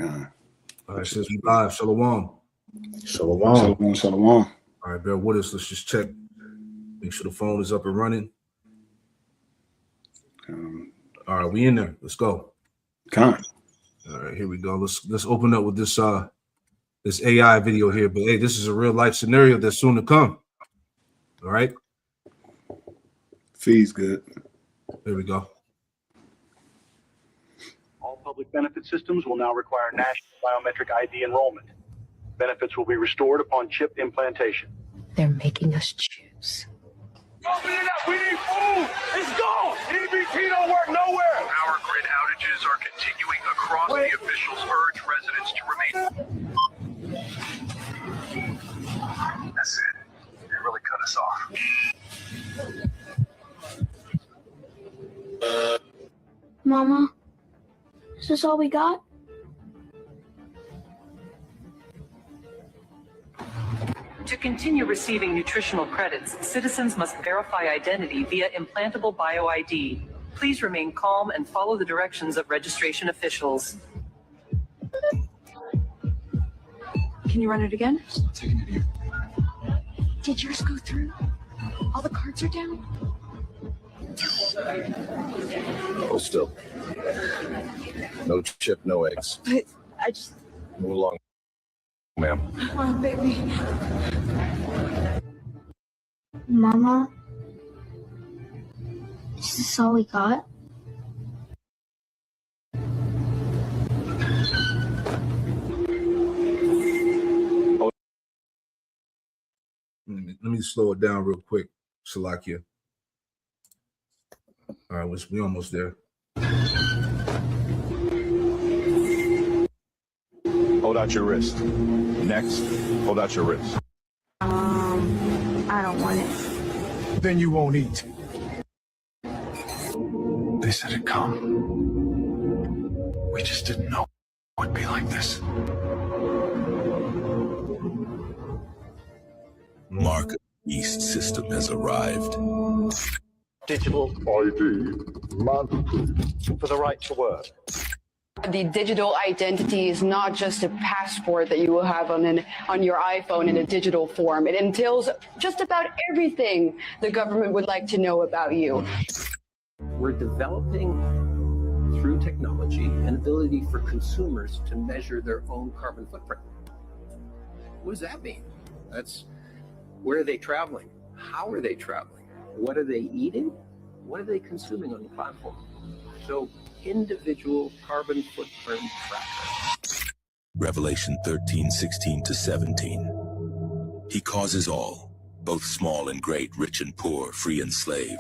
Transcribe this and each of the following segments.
All right, since we live, Shalom. Shalom. All right, bear with us. Let's just check. Make sure the phone is up and running. All right, we in there. Let's go. All right, here we go. Let's open up with this this AI video here. But hey, this is a real life scenario that's soon to come. All right. Fee's good. There we go. All public benefit systems will now require national biometric ID enrollment. Benefits will be restored upon chip implantation. They're making us choose. Open it up. We need food. It's gone. EBT don't work nowhere. Power grid outages are continuing across the officials urge residents to remain. That's it. They really cut us off. Mama, is this all we got? To continue receiving nutritional credits, citizens must verify identity via implantable BioID. Please remain calm and follow the directions of registration officials. Can you run it again? Taking it here. Did yours go through? All the cards are down? Hold still. No chip, no eggs. But I just... Move along, ma'am. Come on, baby. Mama, is this all we got? Let me slow it down real quick, Salakia. All right, we almost there. Hold out your wrist. Next, hold out your wrist. I don't want it. Then you won't eat. They said it'd come. We just didn't know it would be like this. Mark East system has arrived. Digital ID mandatory for the right to work. The digital identity is not just a passport that you will have on your iPhone in a digital form. It entails just about everything the government would like to know about you. We're developing, through technology, an ability for consumers to measure their own carbon footprint. What does that mean? That's where are they traveling? How are they traveling? What are they eating? What are they consuming on the platform? So individual carbon footprint tracker. Revelation 13:16-17. He causes all, both small and great, rich and poor, free and slave,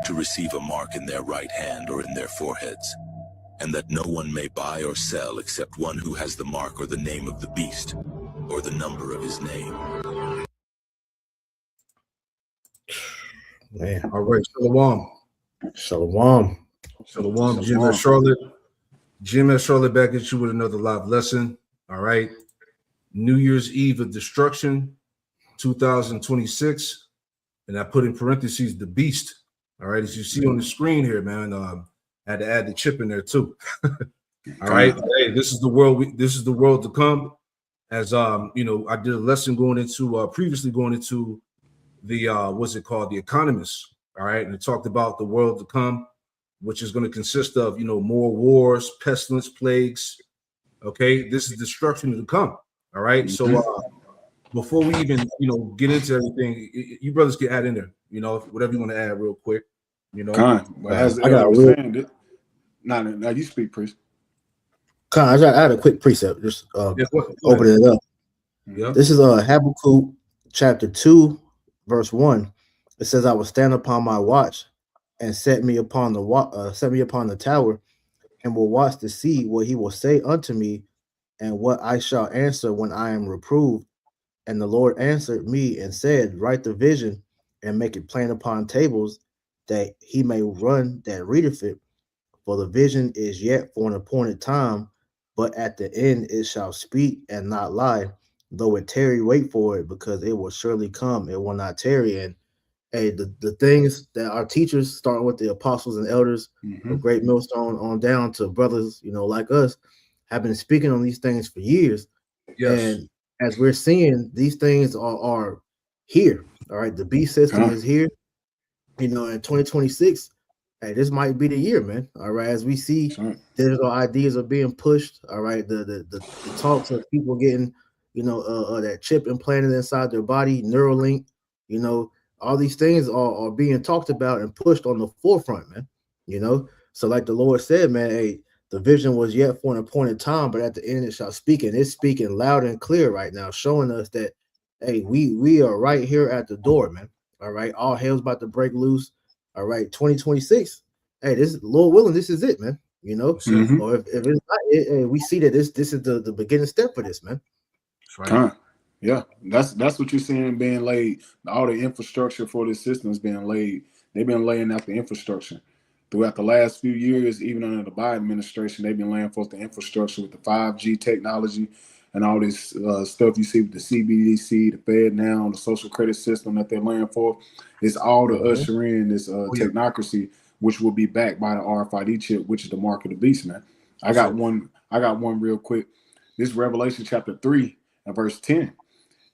to receive a mark in their right hand or in their foreheads, and that no one may buy or sell except one who has the mark or the name of the beast, or the number of his name. Man. All right, Shalom. Jim at Charlotte. Jim at Charlotte back at you with another live lesson. All right. New Year's Eve of Destruction, 2026. And I put in parentheses the beast. All right. As you see on the screen here, man. I had to add the chip in there too. All right. Hey, this is the world. This is the world to come. As you know, I did a lesson previously going into the what's it called? The Economist. All right. And it talked about the world to come, which is going to consist of, more wars, pestilence, plagues. Okay. This is destruction to come. All right. So before we even, get into everything, you brothers can add in there, whatever you want to add real quick, As I got saying, now you speak, priest. I had a quick precept. Just open it up. Yeah. This is Habakkuk chapter 2, verse 1. It says, "I will stand upon my watch and set me upon the tower, and will watch to see what he will say unto me, and what I shall answer when I am reproved. And the Lord answered me and said, Write the vision and make it plain upon tables, that he may run that readeth it. For the vision is yet for an appointed time, but at the end it shall speak and not lie. Though it tarry, wait for it, because it will surely come. It will not tarry." And hey, the things that our teachers, starting with the apostles and elders, of Great Millstone on down to brothers, like us, have been speaking on these things for years. Yes. And as we're seeing, these things are here. All right. The beast system is here. You know, in 2026, hey, this might be the year, man. All right. As we see digital ideas are being pushed. All right. The talks of people getting, you know, that chip implanted inside their body, Neuralink, you know, all these things are being talked about and pushed on the forefront, man. You know, so like the Lord said, man, hey, the vision was yet for an appointed time, but at the end it shall speak, and it's speaking loud and clear right now, showing us that, hey, we are right here at the door, man. All right, all hell's about to break loose. All right, 2026. Hey, this Lord willing, this is it, man. You know, or if it's not, we see that this is the beginning step for this, man. That's right. Yeah, that's what you're seeing being laid. All the infrastructure for this system is being laid. They've been laying out the infrastructure throughout the last few years. Even under the Biden administration, they've been laying forth the infrastructure with the 5G technology and all this stuff you see with the CBDC, the Fed now, the social credit system that they're laying forth. It's all to usher in this technocracy, which will be backed by the RFID chip, which is the mark of the beast, man. I got one real quick. This Revelation chapter 3 and verse 10.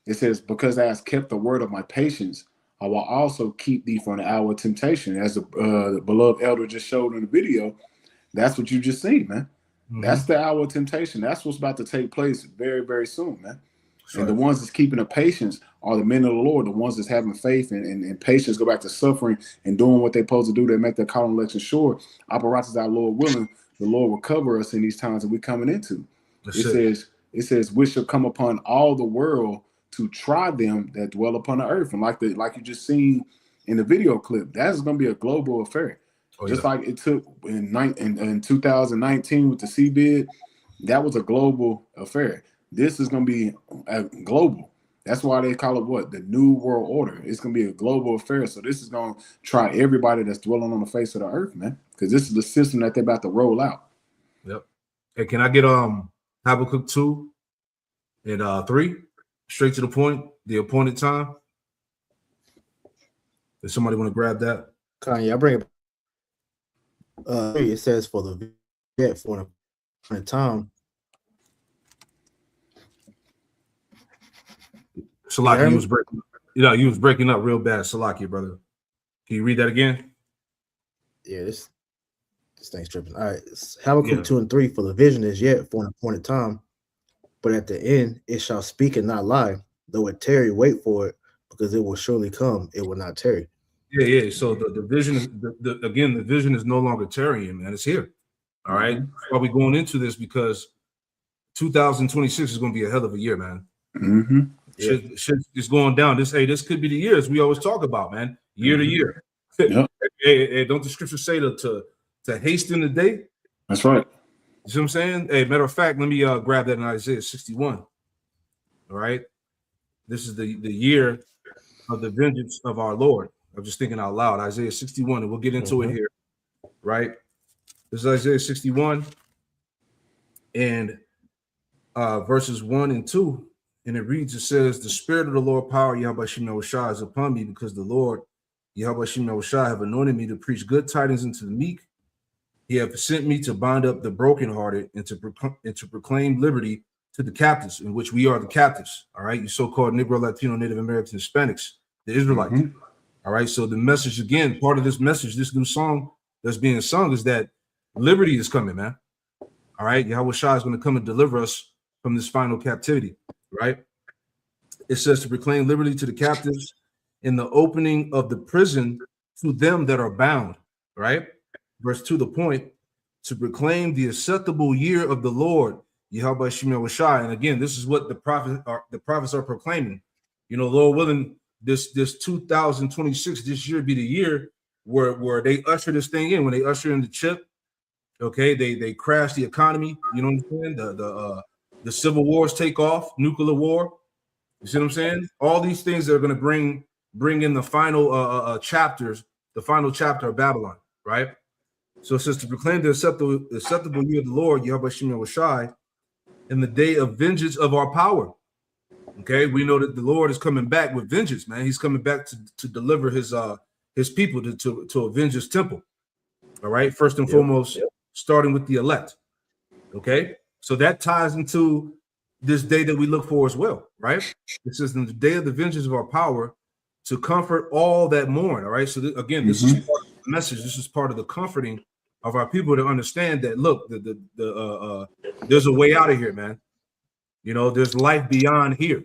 It says, because thou hast kept the word of my patience, I will also keep thee from the hour of temptation. As the beloved elder just showed in the video, that's what you just seen, man. That's the hour of temptation. That's what's about to take place very, very soon, man. And the ones that's keeping the patience are the men of the Lord, the ones that's having faith and patience, go back to suffering and doing what they're supposed to do to make their call and election sure. Apparatus, our Lord willing, the Lord will cover us in these times that we're coming into. It says, which shall come upon all the world to try them that dwell upon the earth. And like you just seen in the video clip, that's going to be a global affair. Just like it took in 2019 with the CBID, that was a global affair. This is going to be a global. That's why they call it what? The New World Order. It's going to be a global affair. So this is going to try everybody that's dwelling on the face of the earth, man. Because this is the system that they're about to roll out. Yep. Hey, can I get Habakkuk 2 and 3? Straight to the point, the appointed time. Does somebody want to grab that? Kanye, I bring it. It says for the yet for an appointed time. Salaki, you was breaking up real bad. Salaki, brother. Can you read that again? Yeah, this thing's tripping. All right, Habakkuk 2 and 3. For the vision is yet for an appointed time, but at the end it shall speak and not lie. Though it tarry, wait for it, because it will surely come. It will not tarry. Yeah. So the vision is the vision is no longer tarrying, man. It's here. All right. Why we going into this? Because 2026 is going to be a hell of a year, man. Shit is going down. This could be the year, as we always talk about, man. Year to year. Hey, don't the scripture say to hasten the day? That's right. You see what I'm saying? Hey, matter of fact, let me grab that in Isaiah 61. All right. This is the year of the vengeance of our Lord. I'm just thinking out loud. Isaiah 61, and we'll get into it here. Right. This is Isaiah 61 and verses 1 and 2. And it reads, it says, the spirit of the Lord power, Yahweh Shem Yahushua, is upon me, because the Lord, Yahweh Shem Yahushua, have anointed me to preach good tidings unto the meek. He have sent me to bind up the brokenhearted and to proclaim liberty to the captives, in which we are the captives. All right. You so-called Negro, Latino, Native American, Hispanics, the Israelites. All right. So the message, again, part of this message, this new song that's being sung, is that liberty is coming, man. All right. Yahweh Shah is going to come and deliver us from this final captivity. Right. It says to proclaim liberty to the captives, in the opening of the prison to them that are bound. Right. Verse 2, the point, to proclaim the acceptable year of the Lord, Yahweh Shem Yahushua. And again, this is what the prophets are proclaiming. You know, Lord willing, this 2026, this year be the year where they usher this thing in. When they usher in the chip, okay, they crash the economy. You know what I'm saying? The civil wars take off, nuclear war. You see what I'm saying? All these things that are going to bring in the final chapters, the final chapter of Babylon, right? So it says to proclaim the acceptable year of the Lord, Yahweh Shem Yahushua, in the day of vengeance of our power. Okay, we know that the Lord is coming back with vengeance, man. He's coming back to deliver his people to avenge his temple. All right, first and foremost, starting with the elect. Okay, So that ties into this day that we look for as well, right? This is the day of the vengeance of our power to comfort all that mourn. All right. So again, this is part of the message. This is part of the comforting of our people to understand that look, there's a way out of here, man. You know, there's life beyond here.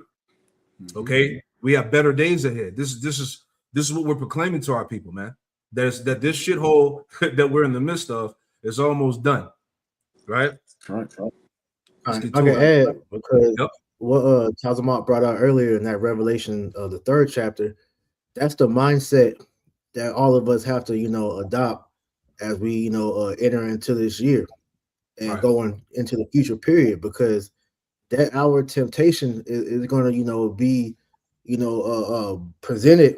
Okay, we have better days ahead. This is what we're proclaiming to our people, man. That this shithole that we're in the midst of is almost done. Right. Right. I can add because what Tazamat brought out earlier in that Revelation of the 3rd chapter, that's the mindset that all of us have to, adopt as we, enter into this year and going into the future period, because that our temptation is going to, be, presented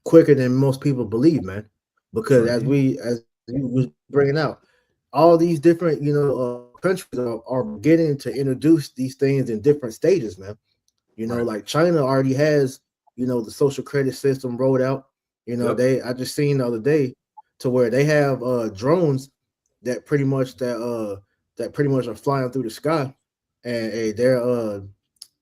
quicker than most people believe, man. Because as you was bringing out, all these different, countries are beginning to introduce these things in different stages, man. Like China already has, the social credit system rolled out. I just seen the other day to where they have drones that pretty much are flying through the sky, and they're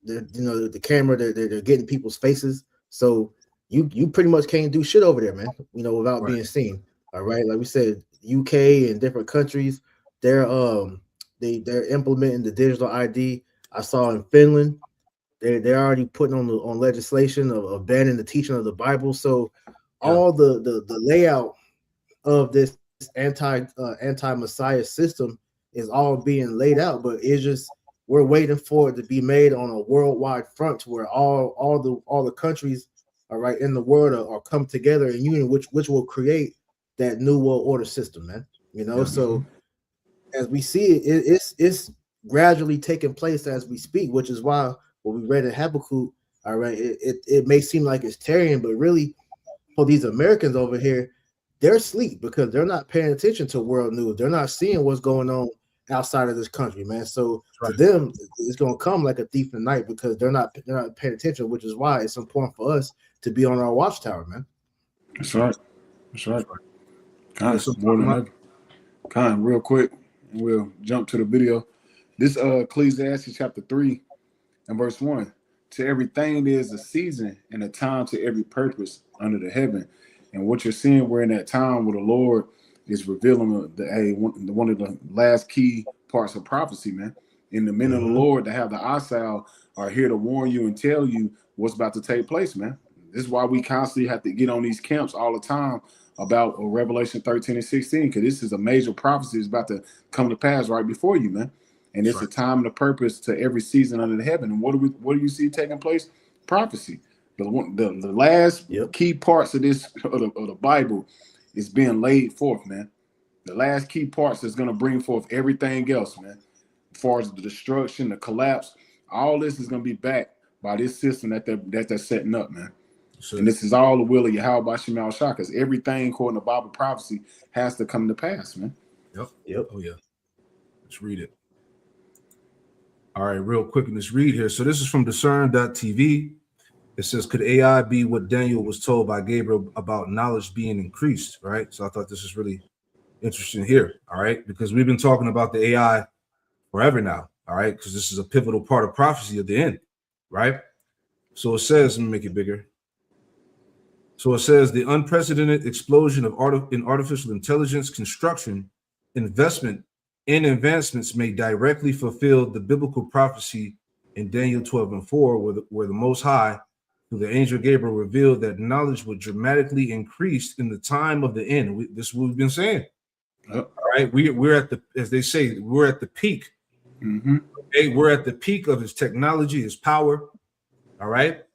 the camera they're getting people's faces. So you pretty much can't do shit over there, man. Without being seen. All right, like we said, UK and different countries, they're implementing the digital ID. I saw in Finland, they're already putting on legislation of banning the teaching of the Bible. So all the layout of this anti-Messiah system is all being laid out, but it's just we're waiting for it to be made on a worldwide front where all the countries in the world are come together in union, which will create that new world order system, man. So as we see it, it's gradually taking place as we speak, which is why what we read in Habakkuk, all right, it may seem like it's tarrying, but really for these Americans over here, they're asleep because they're not paying attention to world news. They're not seeing what's going on outside of this country, man. So to them, it's going to come like a thief in the night because they're not paying attention, which is why it's important for us to be on our watchtower, man. That's right. Kind of real quick, and we'll jump to the video. This Ecclesiastes chapter 3 and verse 1. To everything there is a season and a time to every purpose under the heaven. And what you're seeing, we're in that time where the Lord is revealing one of the last key parts of prophecy, man. And the men of the Lord that have the eyesight are here to warn you and tell you what's about to take place, man. This is why we constantly have to get on these camps all the time about Revelation 13 and 16, because this is a major prophecy that's about to come to pass right before you, man. And it's a time and a purpose to every season under the heaven. And what do you see taking place? Prophecy. The last key parts of this of the Bible is being laid forth, man. The last key parts is going to bring forth everything else, man. As far as the destruction, the collapse, all this is going to be backed by this system that they're setting up, man. And this is all the will of Yahweh Bashim al-Shah, because everything according to Bible prophecy has to come to pass, man. Yep. Oh yeah. Let's read it. All right, real quick, let's read here. So this is from discern.tv. It says, could AI be what Daniel was told by Gabriel about knowledge being increased? Right. So I thought this is really interesting here. All right, because we've been talking about the AI forever now. All right, because this is a pivotal part of prophecy at the end. Right. So it says, let me make it bigger. So it says the unprecedented explosion in artificial intelligence construction, investment, and advancements may directly fulfill the biblical prophecy in Daniel 12 and 4, where the Most High, through the angel Gabriel, revealed that knowledge would dramatically increase in the time of the end. This is what we've been saying. All right, we're at the, as they say, we're at the peak. Okay, we're at the peak of his technology, his power. All right.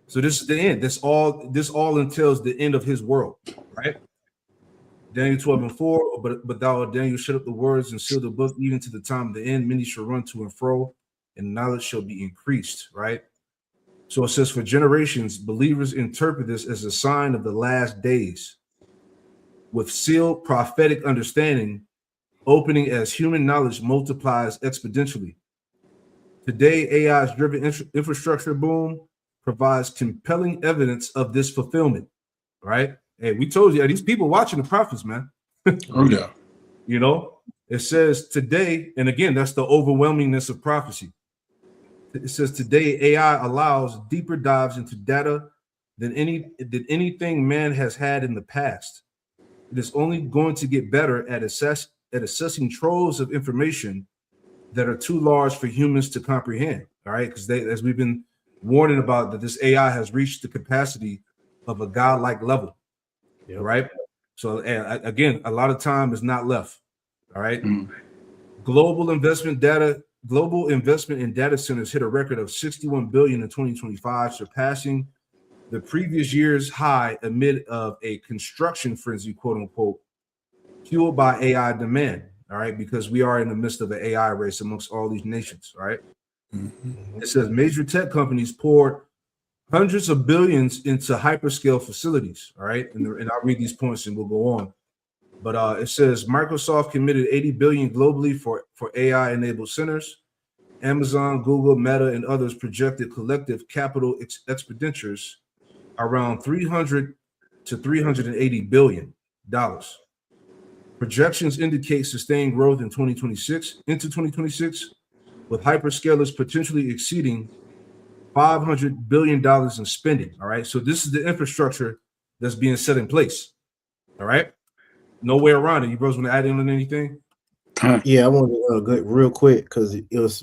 So this is the end. This all entails the end of his world, right? Daniel 12 and 4, but thou, Daniel, shut up the words and seal the book, even to the time of the end. Many shall run to and fro, and knowledge shall be increased, right? So it says, for generations, believers interpret this as a sign of the last days, with sealed prophetic understanding opening as human knowledge multiplies exponentially. Today, AI's driven infrastructure boom provides compelling evidence of this fulfillment, right? Hey, we told you, these people watching the prophets, man. Oh yeah. You know, It says today, and again, that's the overwhelmingness of prophecy. It says today AI allows deeper dives into data than anything man has had in the past. It is only going to get better at assessing troves of information that are too large for humans to comprehend. All right, because as we've been warning about, that this AI has reached the capacity of a godlike level. Yep. Right. So again, a lot of time is not left. All right. Global investment in data centers hit a record of 61 billion in 2025, surpassing the previous year's high amid of a construction frenzy, quote unquote, fueled by AI demand. All right, because we are in the midst of an AI race amongst all these nations. All right. It says major tech companies poured hundreds of billions into hyperscale facilities. All right, and I'll read these points and we'll go on. But it says Microsoft committed 80 billion globally for AI-enabled centers. Amazon, Google, Meta, and others projected collective capital expenditures around 300 to 380 billion dollars. Projections indicate sustained growth in 2026 with hyperscalers potentially exceeding $500 billion in spending. All right, so this is the infrastructure that's being set in place. All right, no way around it. You bros want to add in on anything? Yeah, I want to go real quick because you was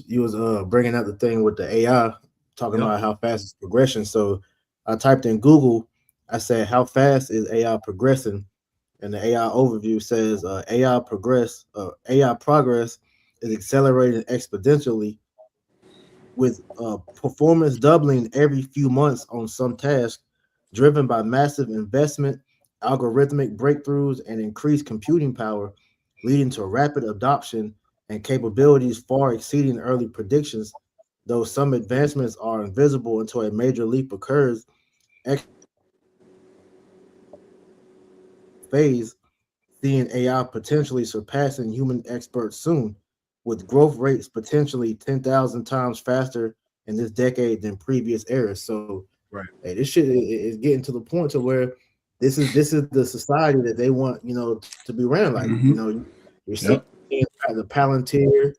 bringing up the thing with the AI, talking about how fast it's progression. So I typed in Google. I said, "How fast is AI progressing?" And the AI overview says, "AI progress is accelerating exponentially, with performance doubling every few months on some tasks, driven by massive investment, algorithmic breakthroughs, and increased computing power, leading to rapid adoption and capabilities far exceeding early predictions. Though some advancements are invisible until a major leap occurs, phase, seeing AI potentially surpassing human experts soon, with growth rates potentially 10,000 times faster in this decade than previous eras." So, hey, this shit is getting to the point to where this is the society that they want, to be ran like. You're seeing the Palantir,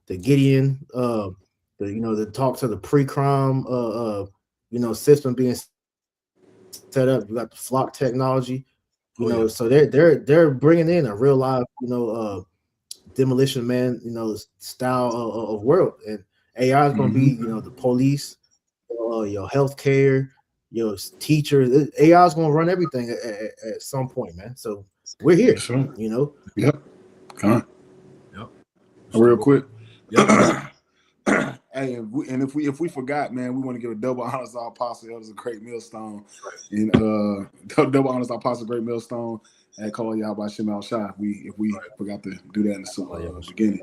the Gideon, the talks of the pre-crime, system being set up. You got the Flock technology, so they're bringing in a real live, Demolition Man, style of world, and AI is going to be, the police, your healthcare, your teachers. AI is going to run everything at some point, man. So we're here, Yep. Come on. Yep. Real quick. Yep. Hey, if we forgot, man, we want to give a double honors to our apostle, Elders of Great Millstone, and double honors to our apostle, Great Millstone, and call y'all by Shem Al Shai. If we forgot to do that in the beginning.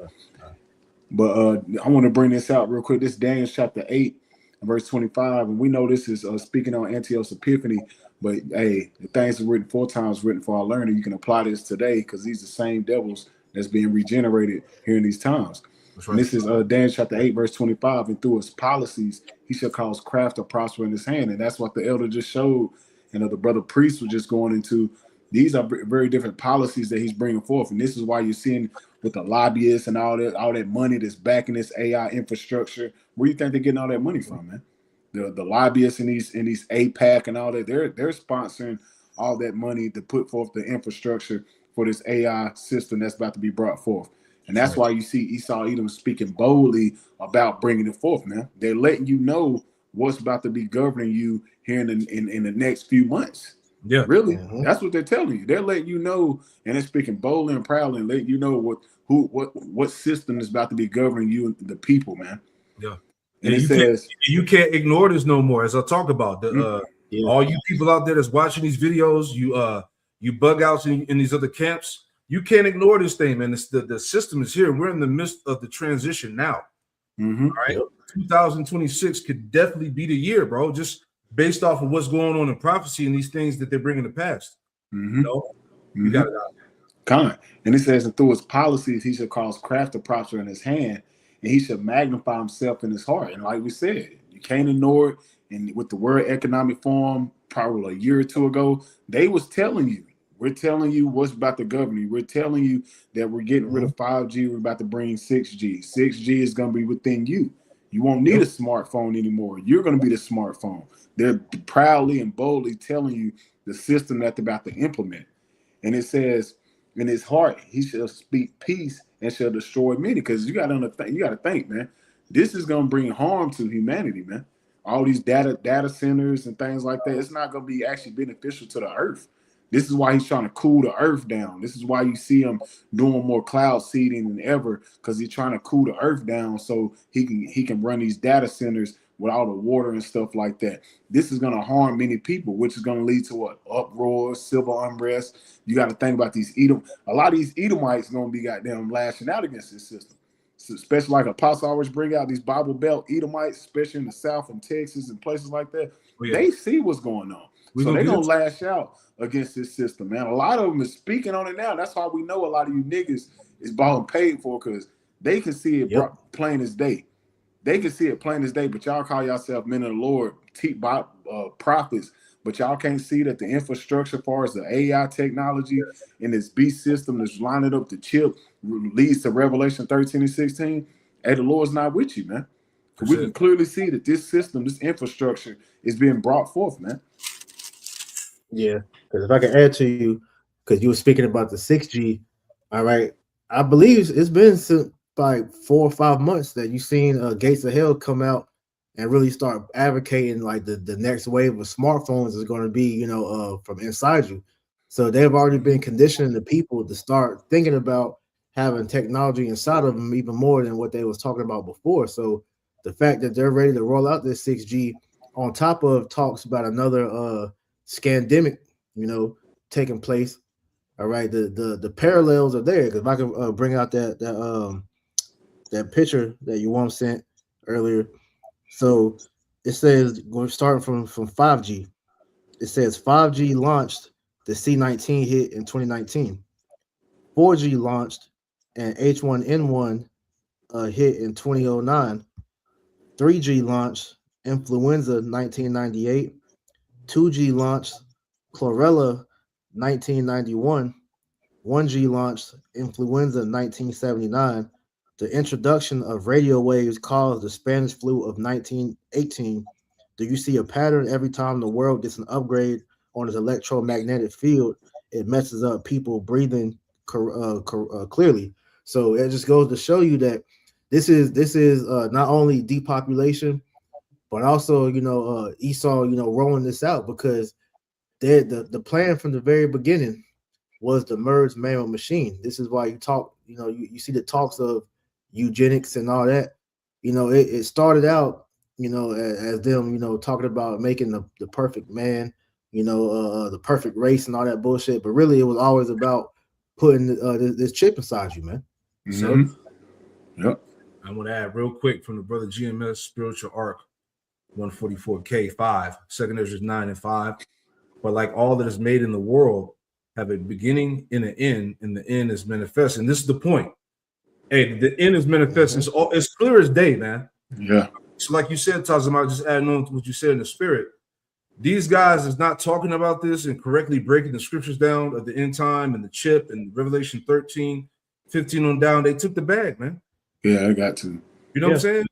But I want to bring this out real quick. This is Daniel chapter 8, verse 25, and we know this is speaking on Antioch's Epiphany. But hey, the things are written 4 times, written for our learning. You can apply this today because these are the same devils that's being regenerated here in these times. Right. And this is Daniel chapter 8, verse 25. And through his policies, he shall cause craft to prosper in his hand. And that's what the elder just showed. And the brother priest was just going into. These are very different policies that he's bringing forth. And this is why you're seeing with the lobbyists and all that money that's backing this AI infrastructure. Where do you think they're getting all that money from, man? The lobbyists in these APAC and all that, they're sponsoring all that money to put forth the infrastructure for this AI system that's about to be brought forth. And that's why you see Esau Edom speaking boldly about bringing it forth, man. They're letting you know what's about to be governing you here in the next few months. Yeah, really, that's what they're telling you. They're letting you know, and they're speaking boldly and proudly, and letting you know what system is about to be governing you and the people, man. Yeah, and it says you can't ignore this no more. As I talk about all you people out there that's watching these videos, you bug outs in these other camps. You can't ignore this thing, man. The system is here. We're in the midst of the transition now. All right, 2026 could definitely be the year, bro. Just based off of what's going on in prophecy and these things that they're bringing to pass. You got it out. Con. And it says, and through his policies, he shall cause craft to prosper in his hand, and he shall magnify himself in his heart. And like we said, you can't ignore it. And with the World Economic Forum, probably a year or two ago, they was telling you We're telling you what's about to govern you. We're telling you that we're getting rid of 5G. We're about to bring 6G. 6G is going to be within you. You won't need a smartphone anymore. You're going to be the smartphone. They're proudly and boldly telling you the system that they're about to implement. And it says, in his heart, he shall speak peace and shall destroy many. Because you got to think, man, this is going to bring harm to humanity, man. All these data centers and things like that, it's not going to be actually beneficial to the earth. This is why he's trying to cool the earth down. This is why you see him doing more cloud seeding than ever, because he's trying to cool the earth down so he can run these data centers with all the water and stuff like that. This is going to harm many people, which is going to lead to what? Uproar, civil unrest. You got to think about these a lot of these Edomites going to be goddamn lashing out against this system. So especially like Apostle always bring out these Bible Belt Edomites, especially in the South and Texas and places like that. They see what's going on. So they're going to lash out against this system, man. A lot of them is speaking on it now. That's why we know a lot of you niggas is bought paid for, because they can see it plain as day. They can see it plain as day, but y'all call yourself men of the Lord, prophets, but y'all can't see that the infrastructure as far as the AI technology and this beast system that's lining up the chip leads to Revelation 13 and 16. Hey, the Lord's not with you, man. We can clearly see that this system, this infrastructure is being brought forth, man. Yeah, because if I can add to you, because you were speaking about the 6G, all right, I believe it's been like 4 or 5 months that you've seen Gates of Hell come out and really start advocating like the next wave of smartphones is going to be, from inside you. So they've already been conditioning the people to start thinking about having technology inside of them even more than what they was talking about before. So the fact that they're ready to roll out this 6G on top of talks about another scandemic, taking place. All right, the parallels are there. Because if I can bring out that picture that you once sent earlier. So it says we're starting from 5G. It says 5G launched, the C19 hit in 2019. 4G launched and H1N1 hit in 2009. 3G launched, influenza 1998. 2G launched, chlorella 1991. 1G launched, influenza 1979. The introduction of radio waves caused the Spanish flu of 1918. Do you see a pattern? Every time the world gets an upgrade on its electromagnetic field, it messes up people breathing clearly. So it just goes to show you that this is not only depopulation, but also Esau rolling this out, because the plan from the very beginning was to merge man with machine. This is why you see the talks of eugenics and all that. It started out as them talking about making the perfect man, the perfect race and all that bullshit, but really it was always about putting this chip inside you, man. Mm-hmm. So I want to add real quick from the brother GMS Spiritual Arc 144K5, 2 Ezra 9 and 5. But like all that is made in the world have a beginning and an end, and the end is manifest. And this is the point. Hey, the end is manifest. It's clear as day, man. Yeah. So like you said, Tazama, just adding on to what you said in the spirit. These guys is not talking about this and correctly breaking the scriptures down of the end time and the chip and Revelation 13, 15 on down. They took the bag, man. Yeah, I got to. You know what I'm saying?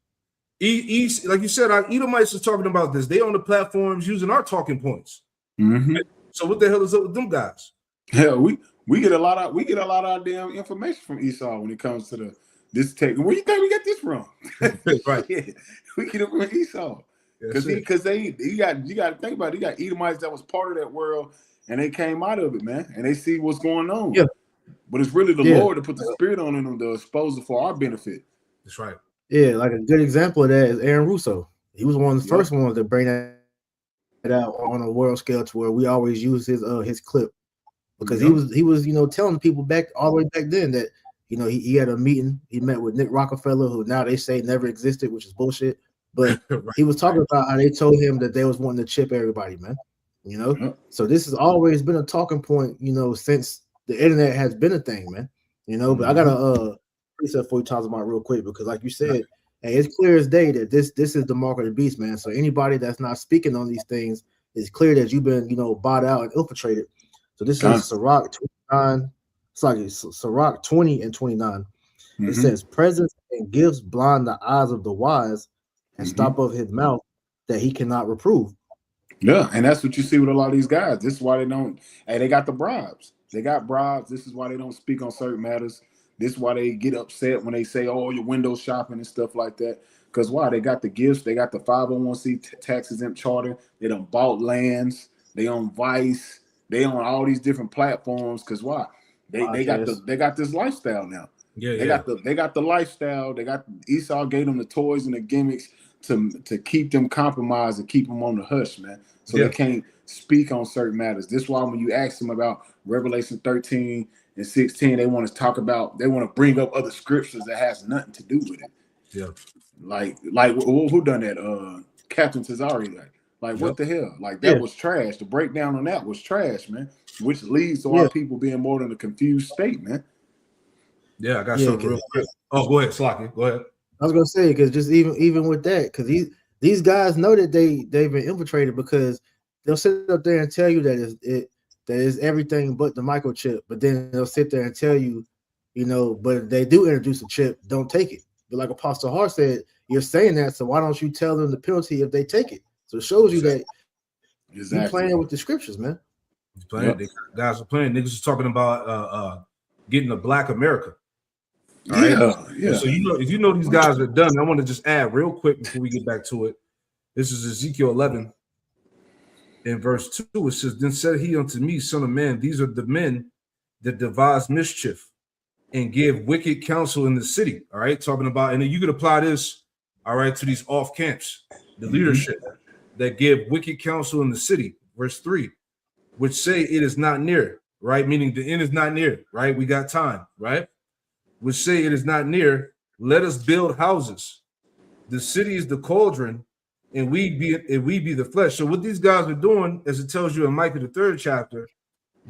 Like you said, our Edomites are talking about this. They on the platforms using our talking points. Mm-hmm. So what the hell is up with them guys? Hell, we get a lot of damn information from Esau when it comes to this tech. Where you think we get this from? Right. Yeah, we get it from Esau. Because you got to think about it. You got Edomites that was part of that world and they came out of it, man. And they see what's going on. Yeah. But it's really the Lord to put the spirit on them to expose it for our benefit. That's right. Yeah, like a good example of that is Aaron Russo. He was one of the first ones to bring that out on a world scale to where we always use his clip, because he was telling people all the way back then that he had a meeting. He met with Nick Rockefeller, who now they say never existed, which is bullshit. But he was talking about how they told him that they was wanting to chip everybody, man. So this has always been a talking point, since the internet has been a thing, man. But I got a preset for you, talking about real quick, because like you said, hey, it's clear as day that this is the mark of the beast, man. So anybody that's not speaking on these things, it's clear that you've been bought out and infiltrated. So this is Sirach 29. It's like Sirach 20 and 29. It says, presents and gifts blind the eyes of the wise and stop up his mouth that he cannot reprove. Yeah, and that's what you see with a lot of these guys. This is why they don't. Hey, they got the bribes. They got bribes. This is why they don't speak on certain matters. This is why they get upset when they say, "Oh, you're window shopping" and stuff like that. Because why? They got the gifts. They got the 501c tax exempt charter. They done bought lands. They own Vice. They own all these different platforms. Because why? They got this lifestyle now. They got the lifestyle. They got Esau gave them the toys and the gimmicks to keep them compromised and keep them on the hush, man. So they can't speak on certain matters. This is why when you ask them about Revelation 13 and 16, they want to bring up other scriptures that has nothing to do with it. Yeah. Like who done that? Captain Tazari. Like what the hell? Like that was trash. The breakdown on that was trash, man. Which leads to our people being more than a confused state, man. Yeah, I got something real quick. Oh, go ahead, Slocky. Go ahead. I was gonna say, because just even with that, because these guys know that they've been infiltrated, because they'll sit up there and tell you that is everything but the microchip, but then they'll sit there and tell you, but if they do introduce a chip, don't take it. But like Apostle Hart said, you're saying that, so why don't you tell them the penalty if they take it? So it shows you that you're playing with the scriptures, man. Guys are playing. Niggas is talking about getting a black America. All right. Yeah. So if you know these guys are done, I want to just add real quick before we get back to it. This is Ezekiel 11 in verse 2. It says, "Then said he unto me, Son of man, these are the men that devise mischief and give wicked counsel in the city." All right, talking about, and then you could apply this, all right, to these off camps, the leadership that give wicked counsel in the city. Verse 3, which say it is not near, right? Meaning the end is not near, right? We got time, right? Which say it is not near, let us build houses. The city is the cauldron, and we be the flesh. So what these guys are doing, as it tells you in Micah the 3rd chapter,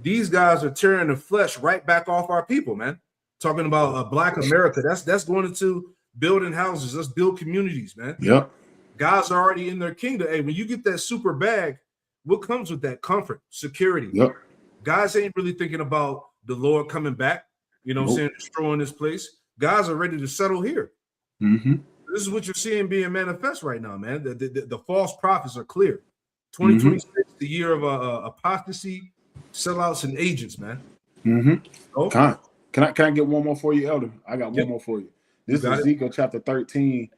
these guys are tearing the flesh right back off our people, man. Talking about a black America. That's going into building houses. Let's build communities, man. Yep. Guys are already in their kingdom. Hey, when you get that super bag, what comes with that? Comfort, security. Yep. Guys ain't really thinking about the Lord coming back. You know what I'm saying? Destroying this place. Guys are ready to settle here. This is what you're seeing being manifest right now, man. The false prophets are clear. 2026, the year of apostasy, sellouts, and agents, man. Oh. Can I get one more for you, Elder? I got one more for you. This is Ezekiel chapter 13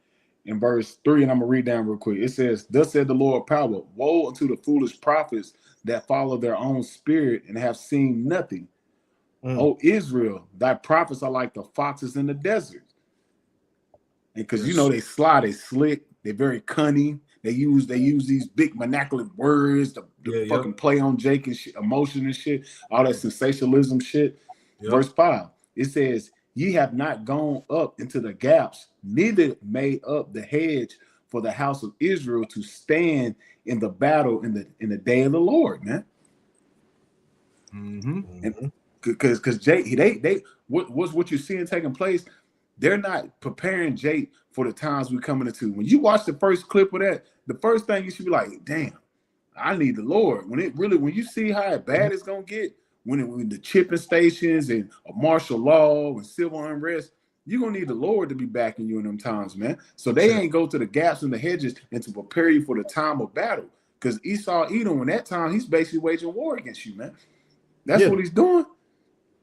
and verse 3, and I'm gonna read down real quick. It says, "Thus said the Lord power, woe unto the foolish prophets that follow their own spirit and have seen nothing. O Israel, thy prophets are like the foxes in the desert." And because they sly, they slick, they're very cunning. They use these big vernacular words to fucking play on Jake and shit, emotion and shit, all that sensationalism shit. Verse 5, it says, "Ye have not gone up into the gaps, neither made up the hedge for the house of Israel to stand in the battle in the day of the Lord," man. And because Jake, what you're seeing taking place, they're not preparing Jake for the times we're coming into. When you watch the first clip of that, the first thing you should be like, "Damn, I need the Lord." When you see how bad it's gonna get, when the chipping stations and a martial law and civil unrest, you're gonna need the Lord to be backing you in them times, man. So they ain't go to the gaps and the hedges and to prepare you for the time of battle. Because Esau Edom, in that time, he's basically waging war against you, man. That's what he's doing.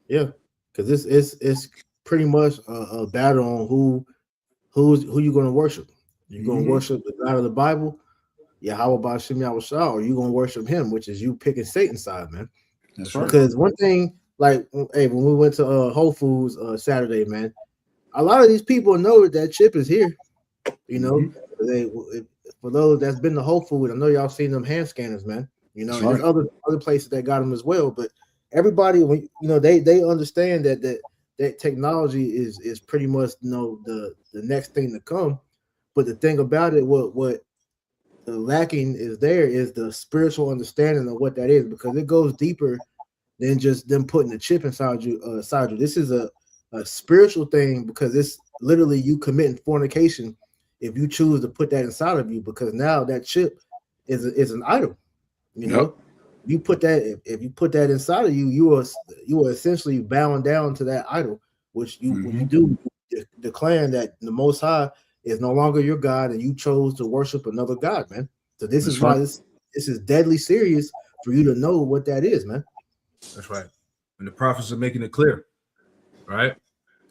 Yeah, because it's pretty much a battle on who you're going to worship. You're going to worship the God of the Bible, Yahweh Ba'Shem Yahushua, or you're going to worship him, which is you picking Satan's side, man. That's right. Because one thing, like, hey, when we went to Whole Foods Saturday, man, a lot of these people know that chip is here. For those that's been to Whole Foods, I know y'all seen them hand scanners, man. There's other places that got them as well, but everybody, they understand that technology is pretty much the next thing to come. But the thing about it, what the lacking is there is the spiritual understanding of what that is, because it goes deeper than just them putting a chip inside you. This is a spiritual thing, because it's literally you committing fornication if you choose to put that inside of you, because now that chip is an idol. you put that if you put that inside of you, you are essentially bowing down to that idol, which you when you do declaring that the Most High is no longer your God and you chose to worship another God, man. So this is why this is deadly serious for you to know what that is, man. That's right. And the prophets are making it clear. Right.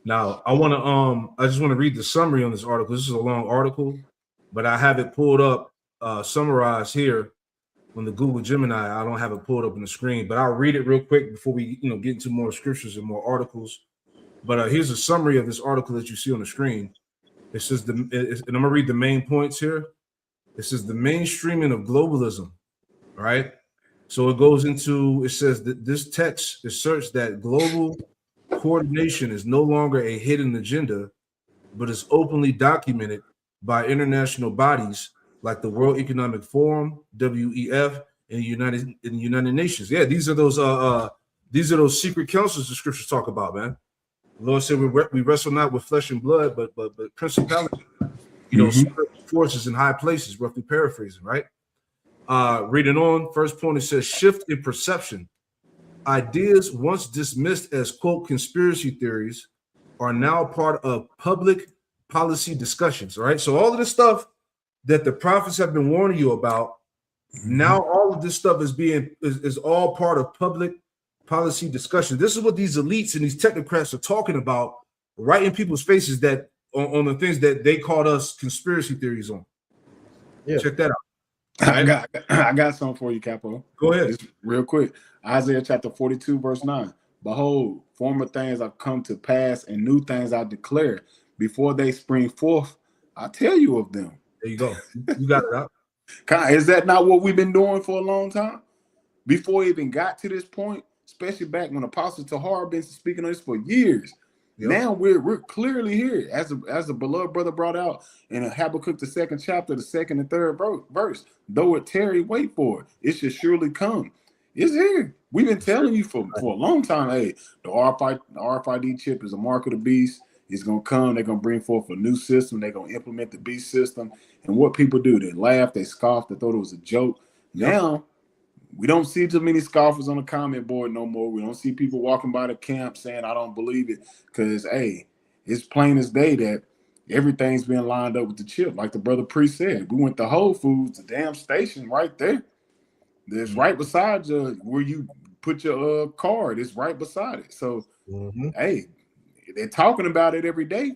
Now I just want to read the summary on this article. This is a long article, but I have it pulled up, summarized here on the Google Gemini. I don't have it pulled up on the screen, but I'll read it real quick before we get into more scriptures and more articles. But here's a summary of this article that you see on the screen. It says and I'm gonna read the main points here. It says the mainstreaming of globalism. Right. So it says that this text asserts that global coordination is no longer a hidden agenda, but is openly documented by international bodies like the World Economic Forum, WEF, and the United Nations. Yeah, these are those secret councils the scriptures talk about, man. The Lord said we wrestle not with flesh and blood, but principalities, forces in high places, roughly paraphrasing, right? Reading on, first point, it says shift in perception. Ideas once dismissed as, quote, conspiracy theories are now part of public policy discussions, right? So all of this stuff that the prophets have been warning you about, now all of this stuff is all part of public policy discussion. This is what these elites and these technocrats are talking about right in people's faces, that on the things that they called us conspiracy theories on. Yeah. Check that out. I got something for you, Capo. Go ahead. Just real quick. Isaiah chapter 42, verse 9. Behold, former things have come to pass, and new things I declare. Before they spring forth, I tell you of them. There you go. You got it out. Is that not what we've been doing for a long time? Before we even got to this point, especially back when Apostle Tahar been speaking on this for years. Yep. Now we're clearly here, as the beloved brother brought out in Habakkuk, the 2nd chapter, the 2nd and 3rd verse. Though it tarry, wait for it. It should surely come. It's here. We've been telling you for a long time. Hey, the RFID chip is a mark of the beast. It's gonna come. They're gonna bring forth a new system. They're gonna implement the beast system. And what people do, they laugh, they scoff, they thought it was a joke. Yep. Now we don't see too many scoffers on the comment board no more. We don't see people walking by the camp saying, I don't believe it. Because, hey, it's plain as day that everything's been lined up with the chip. Like the brother Priest said, we went to Whole Foods, the damn station right there. There's right beside you where you put your card. It's right beside it. So, hey, they're talking about it every day.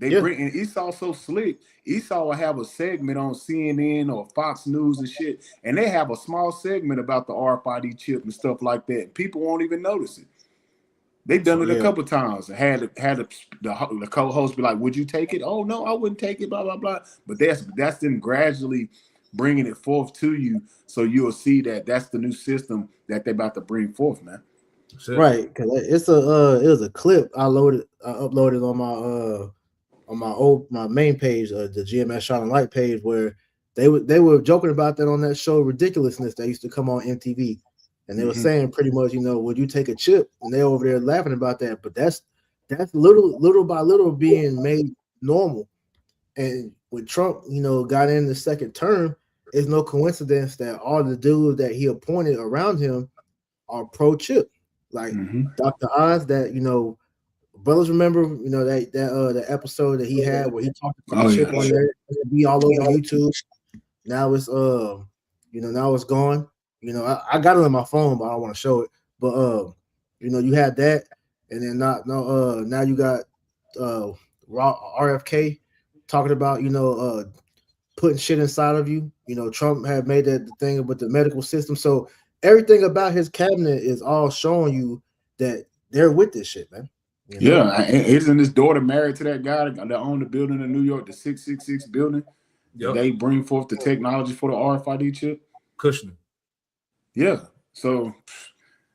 And Esau so slick. Esau will have a segment on CNN or Fox News and shit, and they have a small segment about the RFID chip and stuff like that. People won't even notice it. They've done it a couple times. Had the co-host be like, "Would you take it?" "Oh no, I wouldn't take it." Blah blah blah. But that's them gradually bringing it forth to you, so you'll see that that's the new system that they're about to bring forth, man. Right? Because it was a clip I uploaded on my main page, the GMS Shot and Light page, where they were joking about that on that show Ridiculousness that used to come on MTV, and they were saying pretty much, would you take a chip? And they're over there laughing about that, but that's little by little being made normal. And when Trump, got in the second term, it's no coincidence that all the dudes that he appointed around him are pro-chip, like Dr. Oz, that brothers remember, that episode that he had where he talked about chip on there, be all over YouTube. Now it's now it's gone. I got it on my phone, but I don't want to show it. But you had that, and then now you got RFK talking about putting shit inside of you. Trump had made that the thing with the medical system. So everything about his cabinet is all showing you that they're with this shit, man. Yeah, isn't his daughter married to that guy that owned the building in New York, the 666 building? Yep. They bring forth the technology for the RFID chip. Kushner. Yeah. So,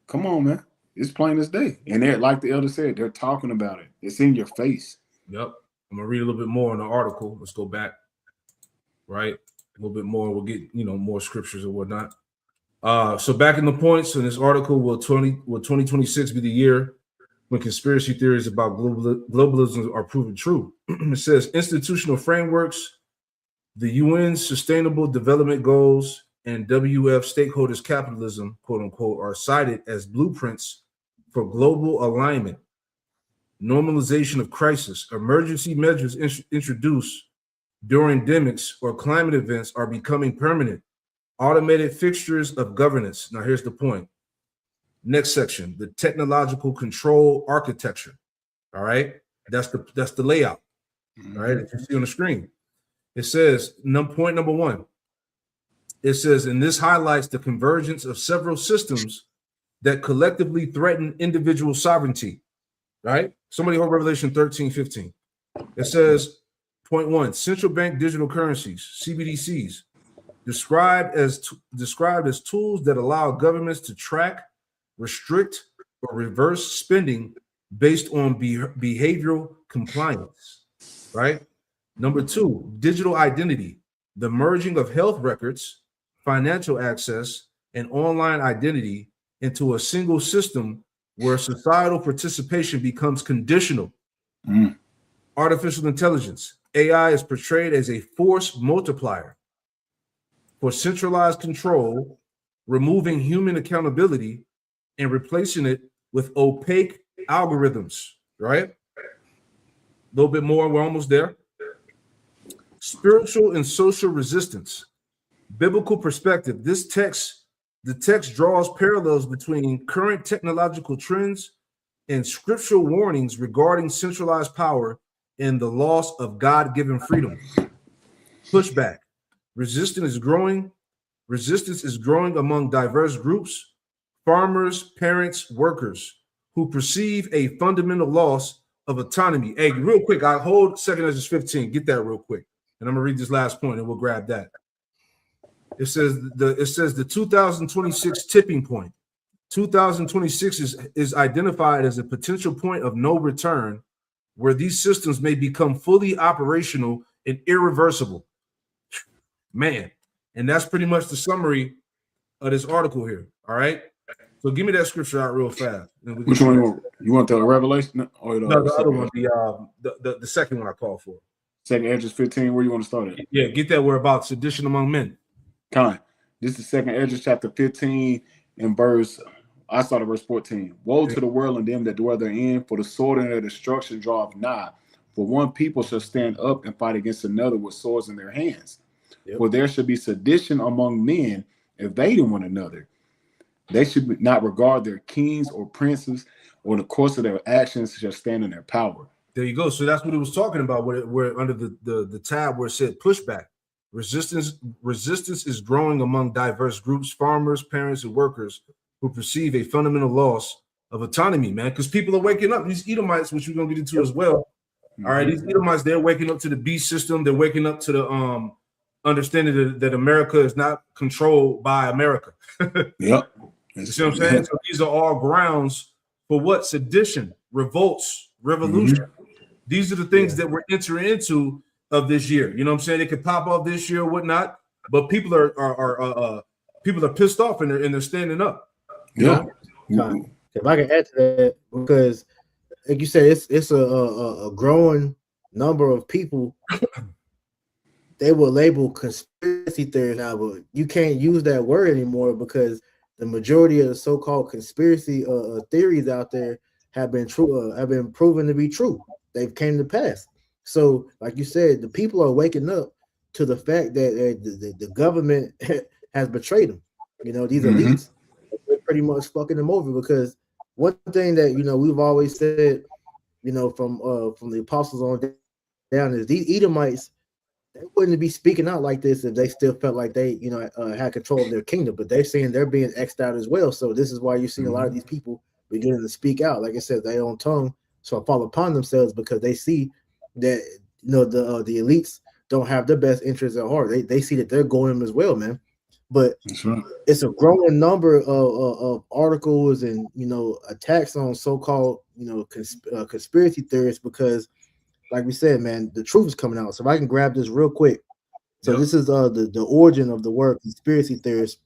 come on, man. It's plain as day. And they're, like the elder said, they're talking about it. It's in your face. Yep. I'm gonna read a little bit more in the article. Let's go back. Right, a little bit more. We'll get more scriptures and whatnot. So back in the points in this article, will 2026 be the year when conspiracy theories about globalism are proven true? It says institutional frameworks, the UN's Sustainable Development Goals, and WF stakeholders capitalism, quote unquote, are cited as blueprints for global alignment, normalization of crisis. Emergency measures introduced during endemics or climate events are becoming permanent. Automated fixtures of governance. Now, here's the point. Next section, the technological control architecture. All right, that's the layout. All right, that you see on the screen. It says, point number one. It says, and this highlights the convergence of several systems that collectively threaten individual sovereignty. Right? Somebody hold Revelation 13:15. It says, point one, central bank digital currencies, CBDCs, described as tools that allow governments to track, restrict, or reverse spending based on behavioral compliance, right? Number two, digital identity, the merging of health records, financial access, and online identity into a single system where societal participation becomes conditional. Artificial intelligence, AI is portrayed as a force multiplier for centralized control, removing human accountability and replacing it with opaque algorithms, right? A little bit more, we're almost there. Spiritual and social resistance. Biblical perspective. The text draws parallels between current technological trends and scriptural warnings regarding centralized power and the loss of God-given freedom. Pushback. Resistance is growing among diverse groups, farmers, parents, workers, who perceive a fundamental loss of autonomy. Hey, real quick, I'll hold 2 Ezra 15. Get that real quick. And I'm gonna read this last point and we'll grab that. It says the 2026 tipping point. 2026 is identified as a potential point of no return where these systems may become fully operational and irreversible. Man, and that's pretty much the summary of this article here. All right. So give me that scripture out real fast. Which one you want? The Revelation? Or the other one, the second one I called for. 2 Ezra 15. Where you want to start at? Yeah, get that. We're about sedition among men. Kind. This is 2 Ezra chapter 15 and I started verse 14. Woe to the world and them that dwell therein, for the sword and their destruction draweth nigh. For one people shall stand up and fight against another with swords in their hands. Yep. For there should be sedition among men, evading one another. They should not regard their kings or princes, or the course of their actions shall stand in their power. There you go. So that's what it was talking about. Where under the tab where it said pushback. Resistance is growing among diverse groups, farmers, parents, and workers who perceive a fundamental loss of autonomy, man. Because people are waking up. These Edomites, which we're gonna get into as well. All right, these Edomites, they're waking up to the beast system. They're waking up to the understanding that America is not controlled by America. Yep. You see what I'm saying? So these are all grounds for what? Sedition, revolts, revolution. These are the things that we're entering into of this year. You know what I'm saying? It could pop off this year or whatnot, but people are pissed off and they're standing up. Yeah. If I can add to that, because like you said, it's a growing number of people. They will label conspiracy theories now, but you can't use that word anymore because the majority of the so-called conspiracy theories out there have been true, have been proven to be true. They've came to pass. So, like you said, the people are waking up to the fact that the government has betrayed them. You know, these elites are pretty much fucking them over, because one thing that, you know, we've always said, you know, from the apostles on down is these Edomites, they wouldn't be speaking out like this if they still felt like they, you know, had control of their kingdom. But they're saying they're being X'd out as well. So this is why you're seeing a lot of these people beginning to speak out. Like I said, their own tongue so fall upon themselves, because they see that, you know, the elites don't have their best interests at heart. They see that they're going as well, man. But it's a growing number of articles and, you know, attacks on so-called, you know, conspiracy theorists, because like we said, man, the truth is coming out. So if I can grab this real quick. So this is the origin of the word conspiracy theorist.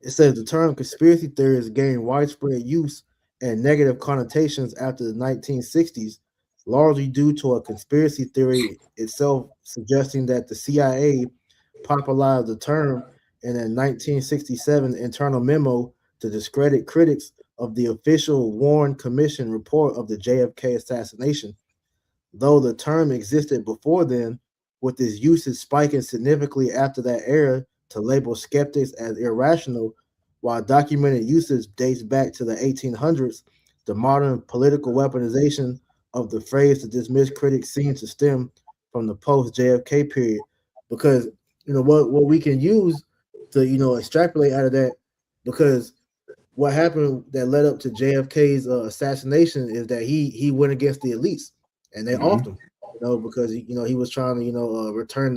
It says the term conspiracy theorist gained widespread use and negative connotations after the 1960s, largely due to a conspiracy theory itself suggesting that the CIA popularized the term in a 1967 internal memo to discredit critics of the official Warren Commission report of the JFK assassination. Though the term existed before then, with its usage spiking significantly after that era to label skeptics as irrational, while documented usage dates back to the 1800s, the modern political weaponization of the phrase to dismiss critics seems to stem from the post-JFK period. Because what we can use to extrapolate out of that, because what happened that led up to JFK's assassination is that he went against the elites and they offed him, because he was trying to return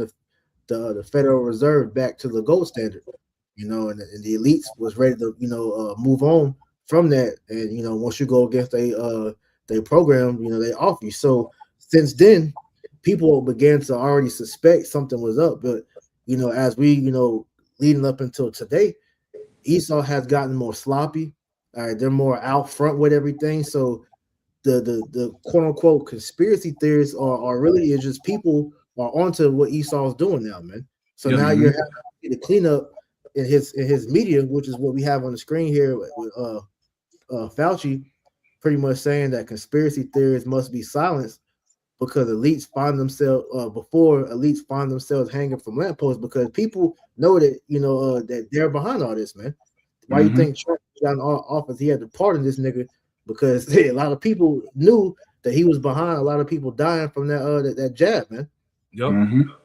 the Federal Reserve back to the gold standard, and the elites was ready to move on from that, and once you go against their program, they off you. So since then, people began to already suspect something was up, but as we leading up until today, Esau has gotten more sloppy. All right, they're more out front with everything. So the quote unquote conspiracy theories are really is just people are onto what Esau's doing now, man. So now you're having to clean up in his media, which is what we have on the screen here with Fauci, pretty much saying that conspiracy theories must be silenced because elites find themselves hanging from lampposts because people know that that they're behind all this, man. Why you think Trump got in office? He had to pardon this nigga because a lot of people knew that he was behind a lot of people dying from that jab, man. Yep.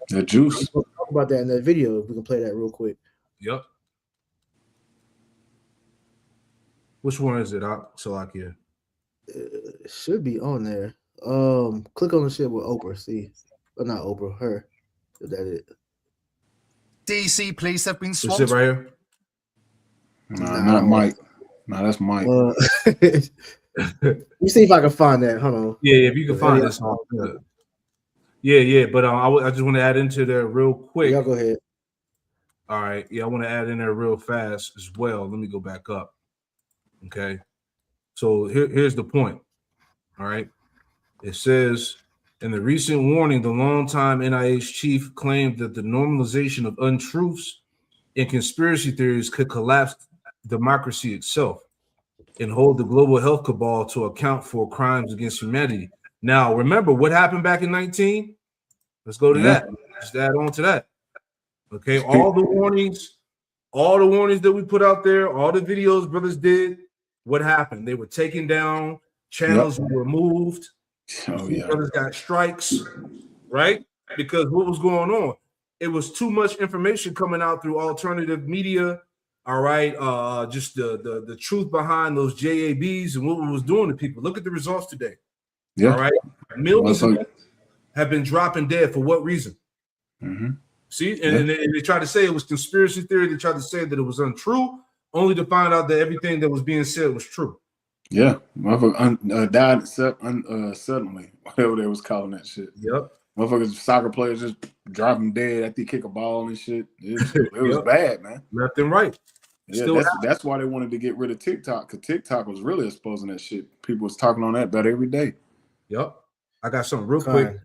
The juice. We'll talk about that in that video if we can play that real quick. Yep. Which one is it, Salakia? It should be on there. Click on the shit with Oprah. See, but not Oprah. Her. Is that it? DC police have been This swamped. it right here. Nah, not Mike. Nah, that's Mike. Let me see if I can find that. Hold on. Yeah, if you can find this one. Yeah. But I just want to add into there real quick. Y'all go ahead. All right. Yeah, I want to add in there real fast as well. Let me go back up. Okay. So here's the point. All right. It says, in the recent warning, the longtime NIH chief claimed that the normalization of untruths and conspiracy theories could collapse democracy itself and hold the global health cabal to account for crimes against humanity. Now, remember what happened back in 19? Let's go to that. Just add on to that. Okay, all the warnings that we put out there, all the videos brothers did, what happened? They were taken down, channels were removed. Brothers got strikes, right? Because what was going on? It was too much information coming out through alternative media. All right, just the truth behind those JABs and what it was doing to people. Look at the results today. Yeah. All right, millions have been dropping dead for what reason? See, and they tried to say it was conspiracy theory. They tried to say that it was untrue, only to find out that everything that was being said was true. Yeah, motherfucker died suddenly, whatever they was calling that shit. Yep. Motherfuckers, soccer players just dropping dead after they kick a ball and shit. It was bad, man. Left and right. Yeah, that's why they wanted to get rid of TikTok, because TikTok was really exposing that shit. People was talking on that about every day. Yep. I got something real quick.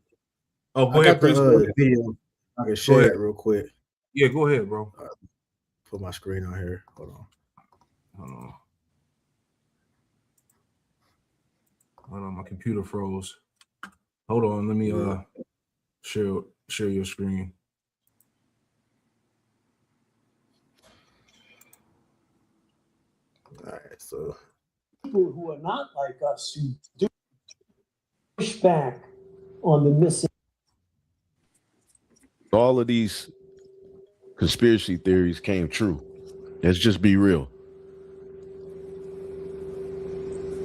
Oh, go I ahead, got Prince. the video. I can share it real quick. Yeah, go ahead, bro. Put my screen on here. Hold on, my computer froze. Hold on, let me share your screen. All right, so people who are not like us who do push back on the missing. All of these conspiracy theories came true. Let's just be real.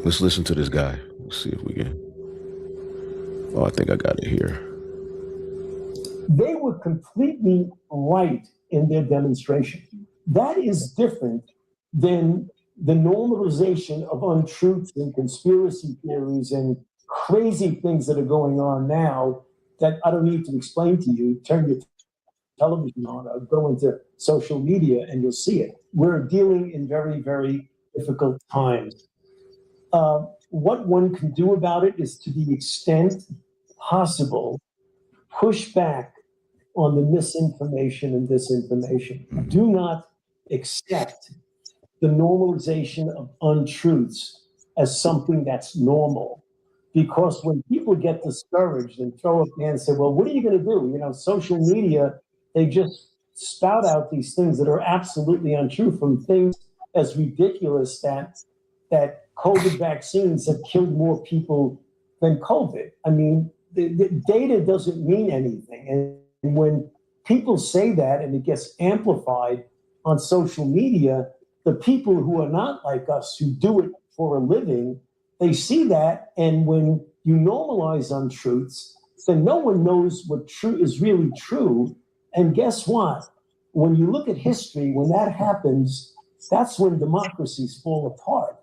Let's listen to this guy. Let's see if we can. Oh, I think I got it here. They were completely right in their demonstration. That is different than the normalization of untruths and conspiracy theories and crazy things that are going on now that I don't need to explain to you. Turn your television on or go into social media and you'll see it. We're dealing in very, very difficult times. What one can do about it is, to the extent possible, push back on the misinformation and disinformation. Do not accept the normalization of untruths as something that's normal. Because when people get discouraged and throw up their hands and say, well, what are you going to do? You know, social media, they just spout out these things that are absolutely untrue, from things as ridiculous that COVID vaccines have killed more people than COVID. I mean, the data doesn't mean anything. And when people say that and it gets amplified on social media, the people who are not like us, who do it for a living, they see that. And when you normalize untruths, then no one knows what true is really true. And guess what? When you look at history, when that happens, that's when democracies fall apart.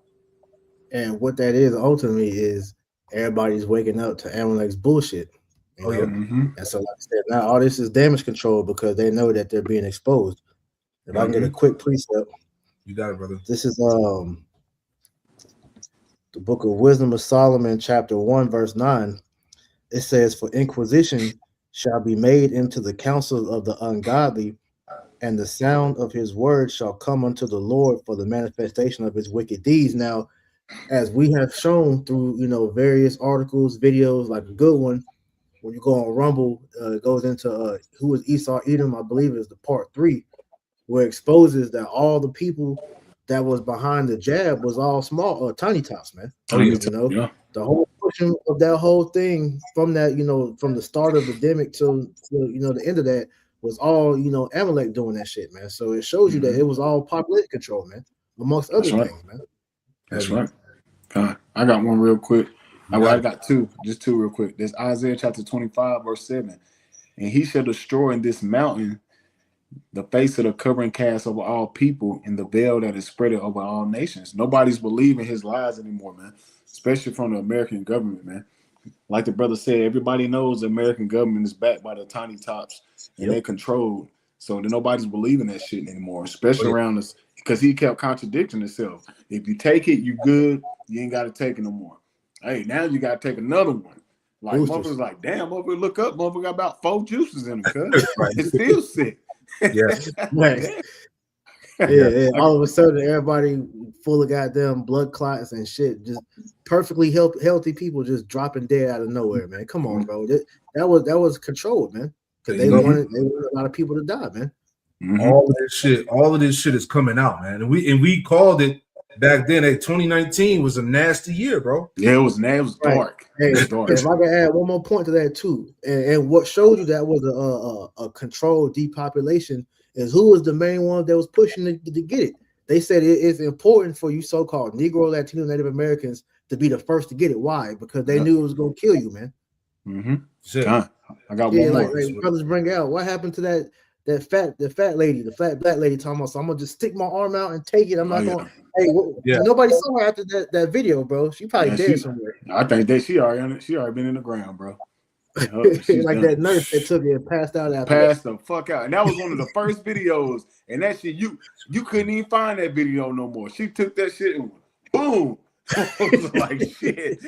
And what that is ultimately is everybody's waking up to Amalek's bullshit. You know? And so, like I said, now all this is damage control because they know that they're being exposed. If I can get a quick precept, you got it, brother. This is the Book of Wisdom of Solomon, chapter 1, verse 9. It says, "For inquisition shall be made into the counsel of the ungodly, and the sound of his word shall come unto the Lord for the manifestation of his wicked deeds." Now, as we have shown through various articles, videos, like a good one, when you go on Rumble, it goes into who is Esau Edom, I believe is the part 3, where it exposes that all the people that was behind the jab was all small tiny tots, man. The whole pushing of that whole thing from that, from the start of the demic to the end of that was all, Amalek doing that shit, man. So it shows you that it was all population control, man, amongst other things, man. That's right. I got one real quick. I got two real quick. There's Isaiah chapter 25, verse 7. "And he shall destroy in this mountain the face of the covering cast over all people, and the veil that is spread over all nations." Nobody's believing his lies anymore, man, especially from the American government, man. Like the brother said, everybody knows the American government is backed by the tiny tops, and they're controlled. So then nobody's believing that shit anymore, especially around us, because he kept contradicting himself. If you take it, you good. You ain't got to take it no more. Hey, now you got to take another one. Like, motherfuckers like, damn, motherfucker, look up. Motherfucker got about 4 juices in him, cuz. It's still sick. Yeah. All of a sudden, everybody full of goddamn blood clots and shit. Just perfectly healthy people just dropping dead out of nowhere, man. Come on, bro. That was controlled, man. Because they wanted a lot of people to die, man. All of this shit is coming out, man. And we called it back then. 2019 was a nasty year, bro. Yeah, it was nasty. It was dark. Hey, It was dark. if I can add one more point to that too, and what showed you that was a controlled depopulation is who was the main one that was pushing to get it. They said it is important for you so-called Negro, Latino, Native Americans to be the first to get it. Why? Because they knew it was going to kill you, man. I got one more. Like brothers bring out, what happened to that fat lady, the fat black lady talking about, so I'm gonna just stick my arm out and take it. I'm not going. Hey, nobody saw her after that video, bro. She probably dead somewhere. I think that she already been in the ground, bro. Like that nurse that took it and passed out after. Passed the fuck out, and that was one of the first videos. And that shit, you couldn't even find that video no more. She took that shit and boom. It was like shit.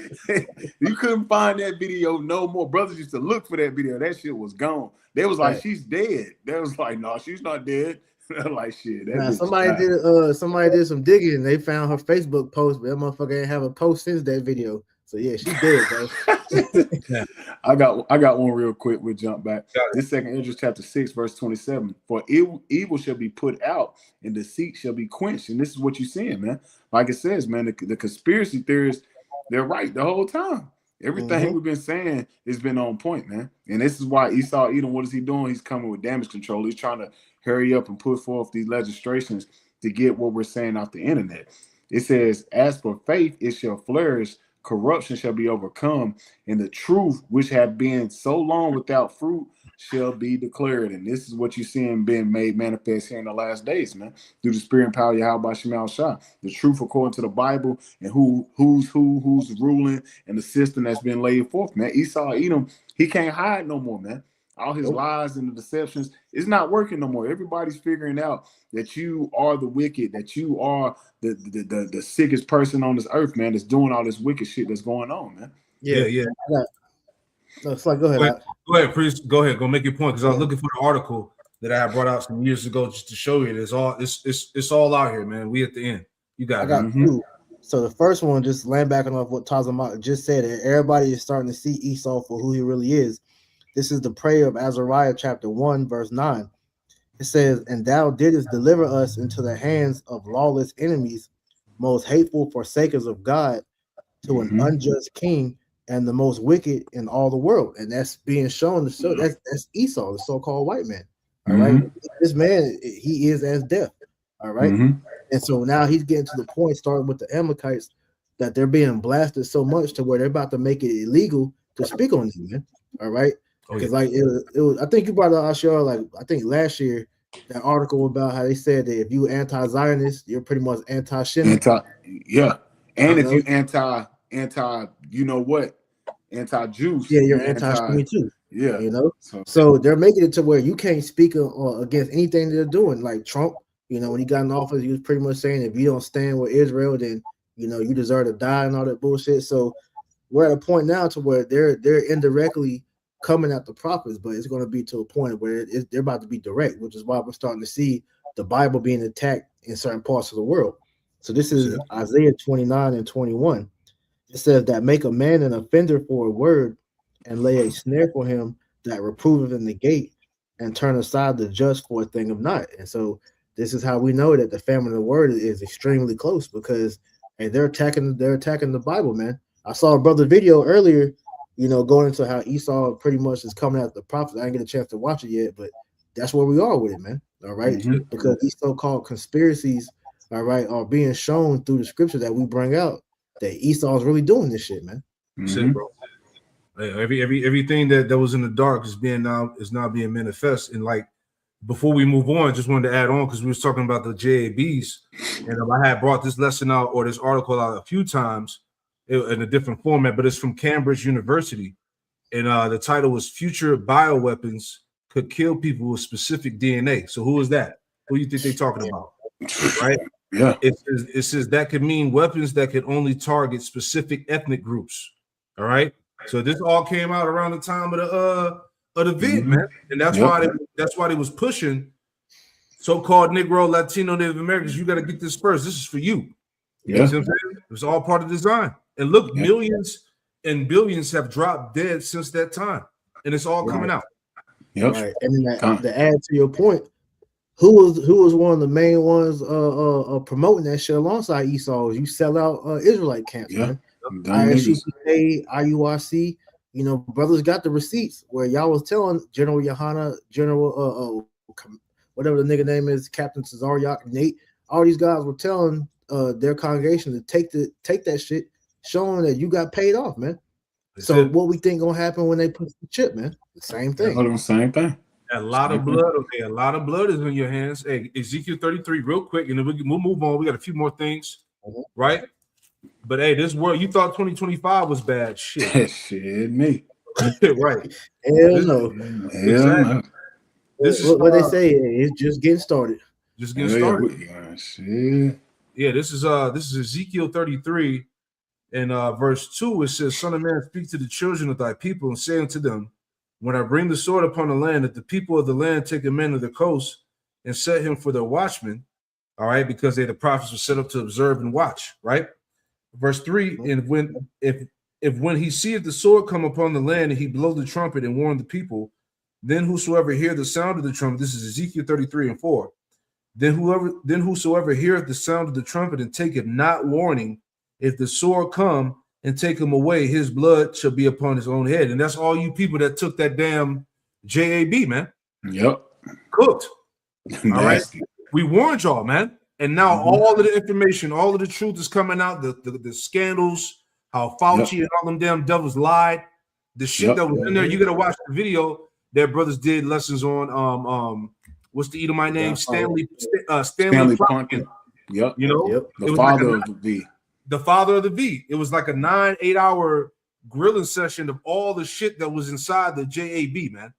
You couldn't find that video no more. Brothers used to look for that video. That shit was gone. They was like, she's dead. They was like, no, she's not dead. Like shit. Somebody did some digging and they found her Facebook post, but that motherfucker ain't have a post since that video. So yeah, she dead, bro. I got one real quick. We'll jump back. This 2 Esdras chapter 6, verse 27. "For evil shall be put out, and deceit shall be quenched." And this is what you're seeing, man. Like it says, man, the conspiracy theorists, they're right the whole time. Everything we've been saying has been on point, man. And this is why Esau Edom, what is he doing? He's coming with damage control. He's trying to hurry up and put forth these legislations to get what we're saying off the internet. It says, "As for faith, it shall flourish. Corruption shall be overcome, and the truth which have been so long without fruit shall be declared." And this is what you're seeing being made manifest here in the last days, man, through the spirit and power of Yahweh Shemal Shah. The truth according to the Bible, and who's ruling, and the system that's been laid forth, man. Esau Edom, he can't hide no more, man. All his lies and the deceptions, it's not working no more. Everybody's figuring out that you are the wicked, that you are the sickest person on this earth, man, that's doing all this wicked shit that's going on, man. Yeah. No, it's like, go ahead. Go ahead, Priest. Go ahead. Go make your point because I was looking for the article that I had brought out some years ago just to show you. It's all out here, man. We at the end. You got it. I got two. So the first one, just laying back off what Tazama just said, everybody is starting to see Esau for who he really is. This is the prayer of Azariah chapter 1, verse 9. It says, and thou didst deliver us into the hands of lawless enemies, most hateful forsakers of God, to an unjust king and the most wicked in all the world. And that's being shown to show that's Esau, the so-called white man. All right. This man, he is as death. All right. And so now he's getting to the point, starting with the Amalekites, that they're being blasted so much to where they're about to make it illegal to speak on them, man. All right. Because like it was, I think you brought up Ashar, like I think last year, that article about how they said that if you anti-Zionist, you're pretty much anti-Shemite. And if you anti, you know what, anti-Jews, you're anti-Shemite too. Yeah, you know. So they're making it to where you can't speak against anything they're doing. Like Trump, you know, when he got in office, he was pretty much saying if you don't stand with Israel, then you know you deserve to die and all that bullshit. So we're at a point now to where they're indirectly coming at the prophets, but it's going to be to a point where they're about to be direct, which is why we're starting to see the Bible being attacked in certain parts of the world. So this is Isaiah 29 and 21. It says that make a man an offender for a word and lay a snare for him that reproveth in the gate and turn aside the just for a thing of naught. And so this is how we know that the famine of the word is extremely close because they're attacking the Bible, man. I saw a brother video earlier, you know, going into how Esau pretty much is coming at the prophets. I didn't get a chance to watch it yet, but that's where we are with it, man. All right. Because these so-called conspiracies, all right, are being shown through the scripture that we bring out that Esau is really doing this shit, man. Shit, bro. Everything that was in the dark is now being manifest. And like before we move on, just wanted to add on because we was talking about the JABs, and I had brought this lesson out or this article out a few times in a different format, but it's from Cambridge University, and the title was "Future Bioweapons Could Kill People with Specific DNA." So who is that? Who do you think they're talking about? Right? Yeah. It says that could mean weapons that could only target specific ethnic groups. All right. So this all came out around the time of the vid, man, and that's why they was pushing so-called Negro, Latino, Native Americans. You got to get this first. This is for you. You know what I'm saying? It was all part of design. And look, millions and billions have dropped dead since that time, and it's all coming out. Right. And then to add to your point, who was one of the main ones promoting that shit alongside Esau? You sell out Israelite camps, man. ISUPK, IURC, you know, brothers got the receipts where y'all was telling General Yohana, General whatever the nigga name is, Captain Cesariak, Nate, all these guys were telling their congregation to take that shit, showing that you got paid off, man. So what we think gonna happen when they push the chip, man? The same thing. Same thing. A lot of blood. Okay, a lot of blood is in your hands. Hey, Ezekiel 33, real quick, and then we'll move on. We got a few more things, right? But hey, this world, you thought 2025 was bad. Shit. Shit, me. Right. Hell no. Hell no. This is what they say. It's just getting started. Just getting started. Shit. Yeah, this is Ezekiel 33 and verse 2. It says, Son of man, speak to the children of thy people and say unto them, when I bring the sword upon the land, that the people of the land take a man of the coast and set him for their watchman, all right, because the prophets were set up to observe and watch, right? Verse 3, and when he seeth the sword come upon the land and he blow the trumpet and warn the people, then whosoever hear the sound of the trumpet, this is Ezekiel 33 and 4, then whosoever heareth the sound of the trumpet and taketh not warning, if the sword come and take him away, his blood shall be upon his own head. And that's all you people that took that damn JAB, man. Yep. Cooked. All right. We warned y'all, man. And now all of the information, all of the truth is coming out. The scandals, how Fauci and all them damn devils lied. The shit that was in there. You gotta watch the video that brothers did lessons on. What's the Edomite name? Stanley Plotkin. Yep. You know, the father of the V. The father of the V. It was like a 9-8 hour grilling session of all the shit that was inside the JAB, man.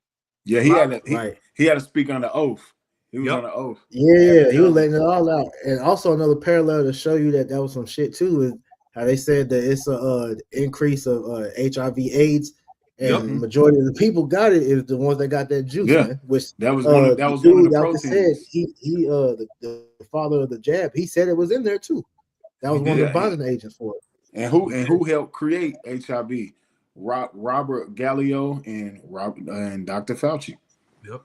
Yeah, he had to speak on the oath. He was on the oath. Yeah, he was letting it all out. And also another parallel to show you that was some shit too is how they said that it's a increase of HIV/AIDS And majority of the people got it is the ones that got that juice, man. Which that was one of the proteins. Said, the father of the jab, he said it was in there too. That was one of the bonding agents for it. And who helped create HIV? Robert Gallo and Dr. Fauci. Yep.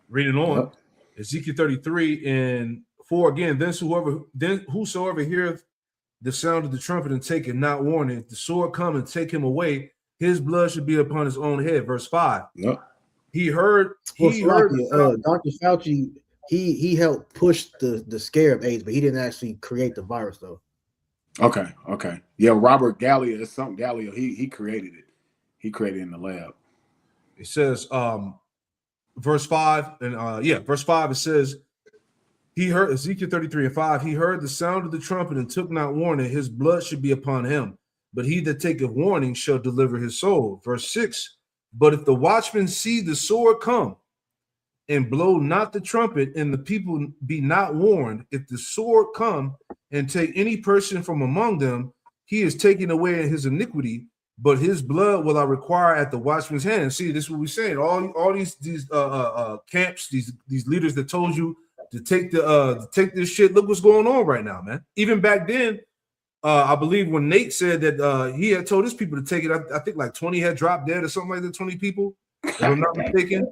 Reading on, Ezekiel 33:4 again. Then whosoever heareth the sound of the trumpet and take it not warning, if the sword come and take him away, his blood should be upon his own head. Verse 5. Yep. He heard Dr. Fauci. He helped push the scare of AIDS, but he didn't actually create the virus though. Okay. Yeah, Robert Gallo, it's something Gallo. He created it. He created it in the lab. It says, verse 5, and verse 5, it says, he heard Ezekiel 33:5, he heard the sound of the trumpet and took not warning, his blood should be upon him. But he that taketh warning shall deliver his soul. Verse 6, but if the watchman see the sword come and blow not the trumpet, and the people be not warned, if the sword come and take any person from among them, he is taken away in his iniquity, but his blood will I require at the watchman's hand. See, this is what we're saying. All these camps, these leaders that told you to take this shit. Look what's going on right now, man. Even back then, I believe when Nate said that he had told his people to take it, I think like 20 had dropped dead or something like that. 20 people, if I'm not mistaken.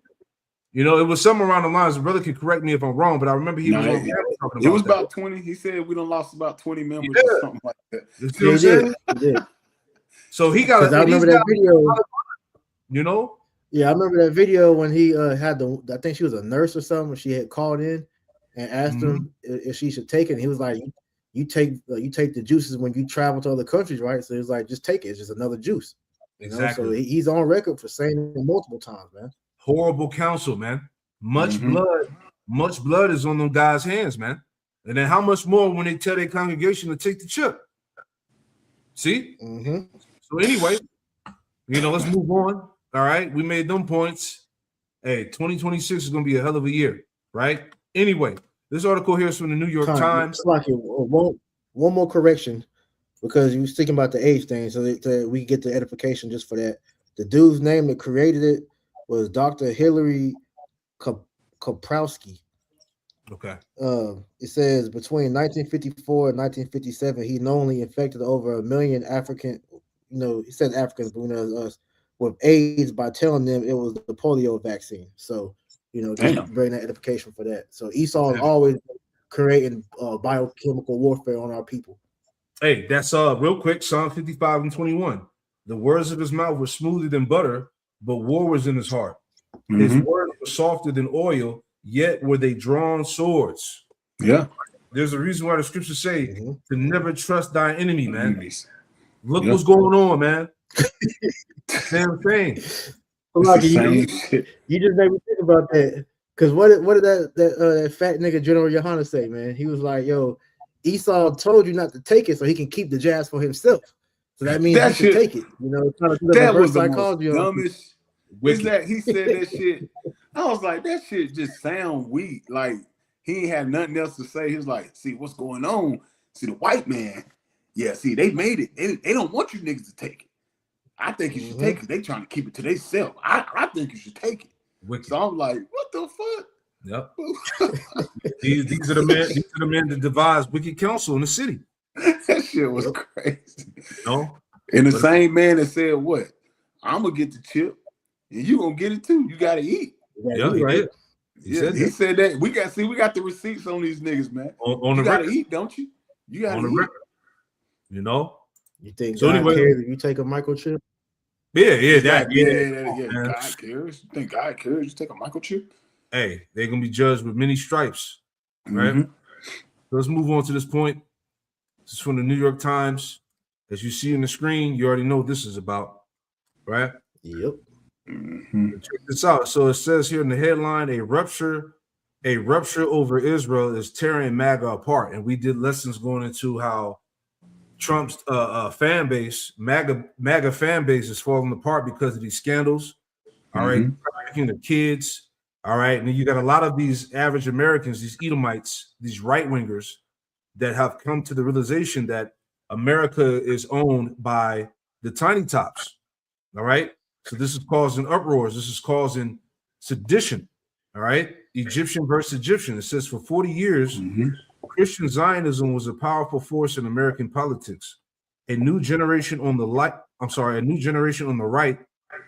You know, it was somewhere around the lines. The brother can correct me if I'm wrong, but I remember he was on camera talking about it was that. about 20. He said we done lost about 20 members or something like that. You see what I'm saying? He did. So he got. I remember that video. You know. Yeah, I remember that video when he had I think she was a nurse or something. She had called in and asked him if she should take it. And he was like, "You take the juices when you travel to other countries, right?" So he was like, "Just take it. It's just another juice." Exactly. So he's on record for saying it multiple times, man. Horrible counsel, man. Much blood is on them guys' hands, man. And then how much more when they tell their congregation to take the chip? See? So anyway, let's move on. All right, we made them points. Hey, 2026 is gonna be a hell of a year, right? Anyway, this article here is from the New York Times. One more correction, because you was thinking about the age thing, so that we get the edification just for that. The dude's name that created it was Dr. Hillary Koprowski. Okay. It says between 1954 and 1957, he knowingly infected over 1 million African, he said Africans, but us, with AIDS by telling them it was the polio vaccine. So, just bring that edification for that. So Esau is always creating biochemical warfare on our people. Hey, that's real quick. Psalm 55:21. The words of his mouth were smoother than butter, but war was in his heart. His words were softer than oil, yet were they drawn swords. Yeah. There's a reason why the scriptures say to never trust thy enemy, man. Look what's going on, man. Same thing. You just made me think about that. Because what did that fat nigga General Yohana say, man? He was like, yo, Esau told you not to take it so he can keep the jazz for himself. So that means he should take it. That was the most dumbest. He said that shit. I was like, that shit just sound weak. Like he ain't had nothing else to say. He was like, see what's going on. See the white man. Yeah, see, they made it. They don't want you niggas to take it. I think you should take it. They trying to keep it to themselves. I think you should take it. Wicked. So I'm like, what the fuck? Yep. these are the men that devise wicked counsel in the city. That shit was crazy. No. And the same man that said, what? I'm gonna get the chip, and you gonna get it too. You gotta eat. Yeah, he did. He said that. We got the receipts on these niggas, man. On you the gotta record. eat, don't you? You gotta on the eat. record. You think so? God Anyway, cares if you take a microchip? Yeah. God cares. You think God cares? You take a microchip? Hey, they're gonna be judged with many stripes, right? So let's move on to this point. This is from the New York Times. As you see on the screen, you already know what this is about, right? Yep. Check this out. So it says here in the headline, a rupture over Israel is tearing MAGA apart. And we did lessons going into how Trump's fan base, MAGA fan base, is falling apart because of these scandals. All right, trafficking of kids. All right, and then you got a lot of these average Americans, these Edomites, these right wingers, that have come to the realization that America is owned by the tiny tops. All right, So this is causing uproars. This is causing sedition. All right. Egyptian versus Egyptian. It says for 40 years, Christian Zionism was a powerful force in American politics. A new generation on the right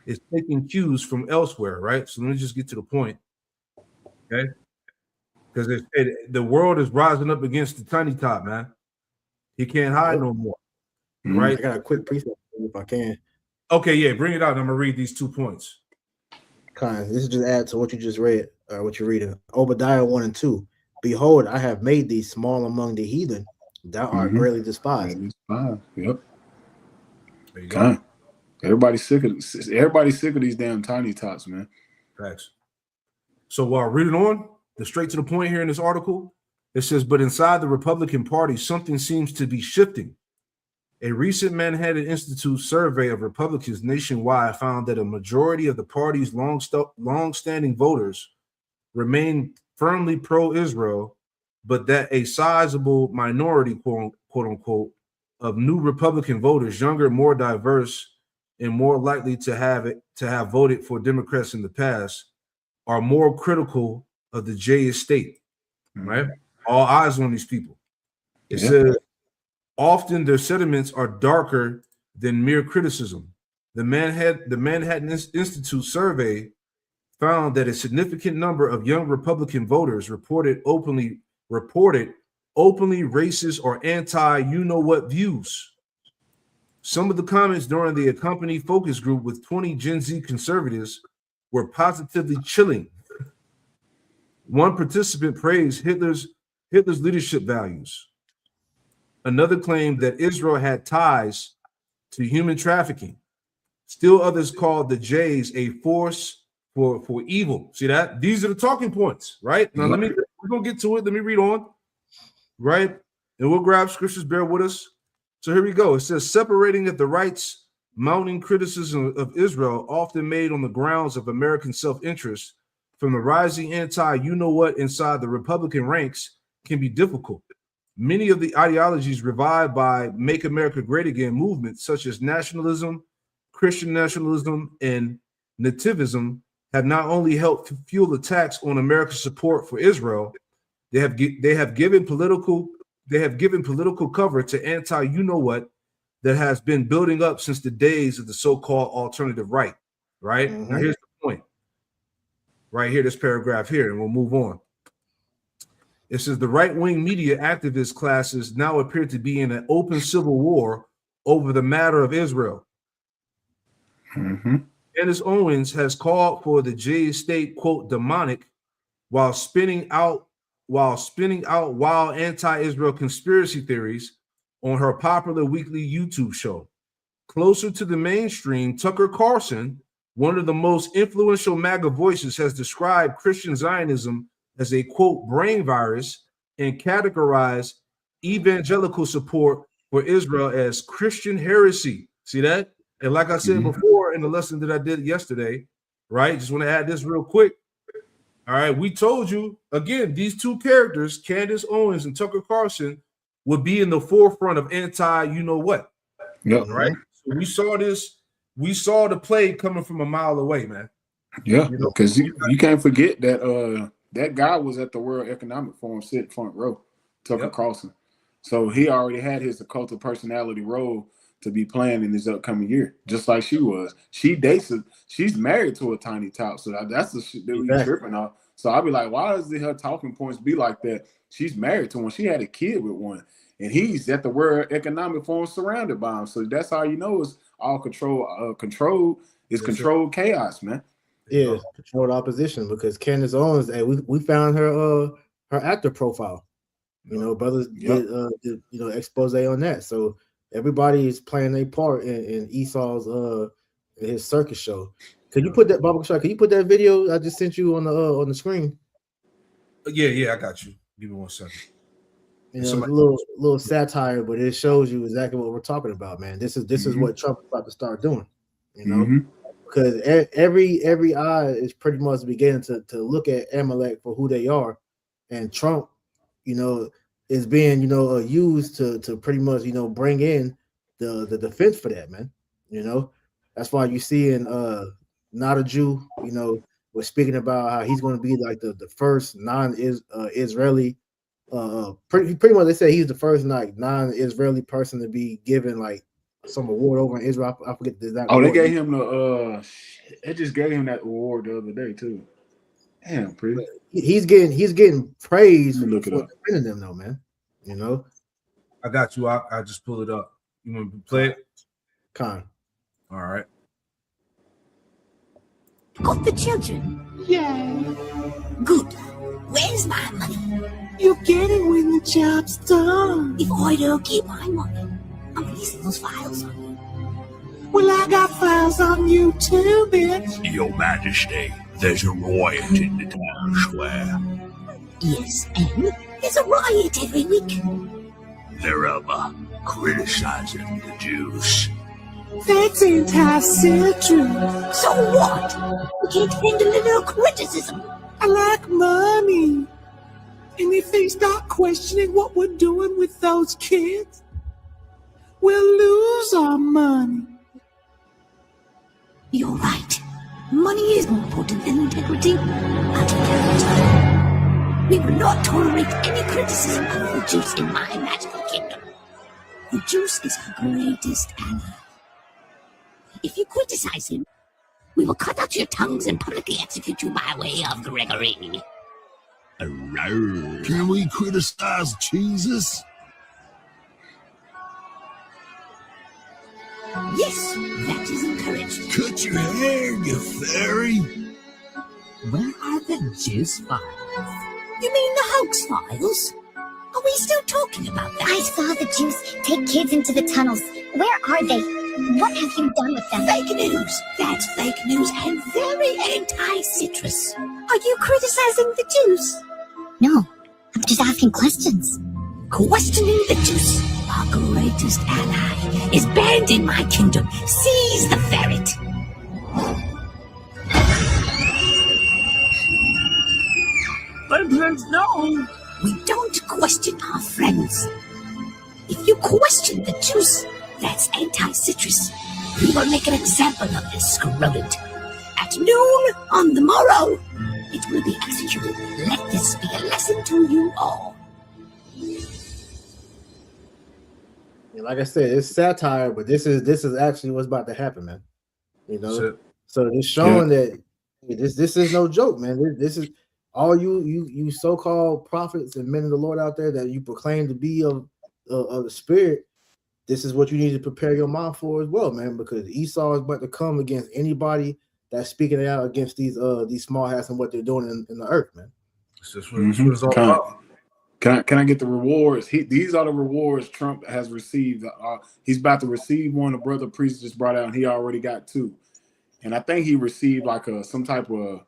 is taking cues from elsewhere, right? So let me just get to the point. Okay. Because the world is rising up against the tiny top, man. He can't hide no more. Right? I got a quick precept if I can. Okay, yeah, bring it out. I'm gonna read these 2 points. This is just add to what you just read, or what you're reading. Obadiah 1 and 2. Behold, I have made thee small among the heathen, thou art greatly despised. Yep. There you go. Everybody's sick of these damn tiny tots, man. Facts. So while reading on, the straight to the point here in this article, it says, but inside the Republican Party, something seems to be shifting. A recent Manhattan Institute survey of Republicans nationwide found that a majority of the party's long-standing voters remain firmly pro-Israel, but that a sizable minority, quote unquote, of new Republican voters, younger, more diverse, and more likely to have voted for Democrats in the past, are more critical of the J estate. Right? All eyes on these people. It says, often their sentiments are darker than mere criticism. The Manhattan Institute survey found that a significant number of young Republican voters reported openly racist or anti-you-know-what views. Some of the comments during the accompanied focus group with 20 Gen Z conservatives were positively chilling. One participant praised Hitler's leadership values. Another claimed that Israel had ties to human trafficking. Still others called the Jays a force for evil. See that? These are the talking points, right? Now we're gonna get to it. Let me read on, right? And we'll grab scriptures, bear with us. So here we go. It says, separating at the right's mounting criticism of Israel, often made on the grounds of American self-interest, from the rising anti-you-know-what inside the Republican ranks can be difficult. Many of the ideologies revived by Make America Great Again movements, such as nationalism, Christian nationalism, and nativism, have not only helped fuel attacks on America's support for Israel, they have given political cover to anti-you-know-what that has been building up since the days of the so-called alternative right. Right? Now here's the point. Right here, this paragraph here, and we'll move on. It says the right-wing media activist classes now appear to be in an open civil war over the matter of Israel. Candace Owens has called for the J estate, quote, demonic, while spinning out wild anti-Israel conspiracy theories on her popular weekly YouTube show. Closer to the mainstream, Tucker Carlson, one of the most influential MAGA voices, has described Christian Zionism as a, quote, brain virus and categorized evangelical support for Israel as Christian heresy. See that? And like I said before in the lesson that I did yesterday, right? Just want to add this real quick. All right, we told you, again, these two characters, Candace Owens and Tucker Carlson, would be in the forefront of anti-you-know-what. Yep. Right? So we saw this. We saw the play coming from a mile away, man. Yeah, because you can't forget that that guy was at the World Economic Forum sitting front row, Tucker Carlson. So he already had his occult personality role to be playing in this upcoming year, just like she was. She's married to a tiny top, so that's the shit that we tripping off. So I'll be like, why does her talking points be like that? She's married to one. She had a kid with one, and he's at the World Economic Forum surrounded by him. So that's how you know it's all controlled chaos, man. Yeah, controlled opposition, because Candace Owens, we found her actor profile. You know, brothers did expose on that. So everybody is playing their part in Esau's his circus show. Could you put that, Baba Shah? Can you put that video I just sent you on the screen? Yeah, I got you. Give me 1 second. You know, a little satire, but it shows you exactly what we're talking about, man. This is what Trump is about to start doing. You know, because every eye is pretty much beginning to look at Amalek for who they are, and Trump, you know, is being used to pretty much bring in the defense for that, man. You know, That's why you see in Not a Jew, you know, was speaking about how he's going to be like the first non-Israeli. Pretty much they say he's the first like non-Israeli person to be given like some award over in Israel. I forget the exact. Oh, they award. gave him the they just gave him that award the other day too. Damn, pretty. He's getting praise Look for it up. defending them though, man. You know. I got you. I just pull it up. You want to play it? Con. All right. Got the children? Yeah. Good. Where's my money? You get it when the job's done. If I don't get my money, I'm releasing those files on you. Well, I got files on you too, bitch. Your Majesty, there's a riot in the town square. Yes, and there's a riot every week. They're criticizing the Jews. That's anti-Semitic. So what? We can't handle a little criticism. I like money. And if they start questioning what we're doing with those kids, we'll lose our money. You're right. Money is more important than integrity and character. We will not tolerate any criticism of the Jews in my magical kingdom. The Jews is our greatest ally. If you criticize him, we will cut out your tongues and publicly execute you by way of Gregory. Can we criticize Jesus? Yes, that is encouraged. Cut your hair, you fairy. Where are the Jews files? You mean the hoax files? Are we still talking about that? I saw the Jews take kids into the tunnels. Where are they? What have you done with them? Fake news. That's fake news and very anti-citrus. Are you criticizing the Jews? No, I'm just asking questions. Questioning the Jews, our greatest ally, is banned in my kingdom. Seize the ferret. But no, we don't question our friends. If you question the Jews, that's anti-citrus. We will make an example of this scrotum. At noon on the morrow, it will be executed. Let this be a lesson to you all. And like I said, it's satire, but this is actually what's about to happen, man. You know, so it's showing that this is no joke, man. This is all you so-called prophets and men of the Lord out there that you proclaim to be of the Spirit. This is what you need to prepare your mind for as well, man, because Esau is about to come against anybody that's speaking out against these small hats and what they're doing in the earth, man. It's just what it's all about. Can I get the rewards? These are the rewards Trump has received. He's about to receive one. The brother priest just brought out, and he already got two. And I think he received like some type of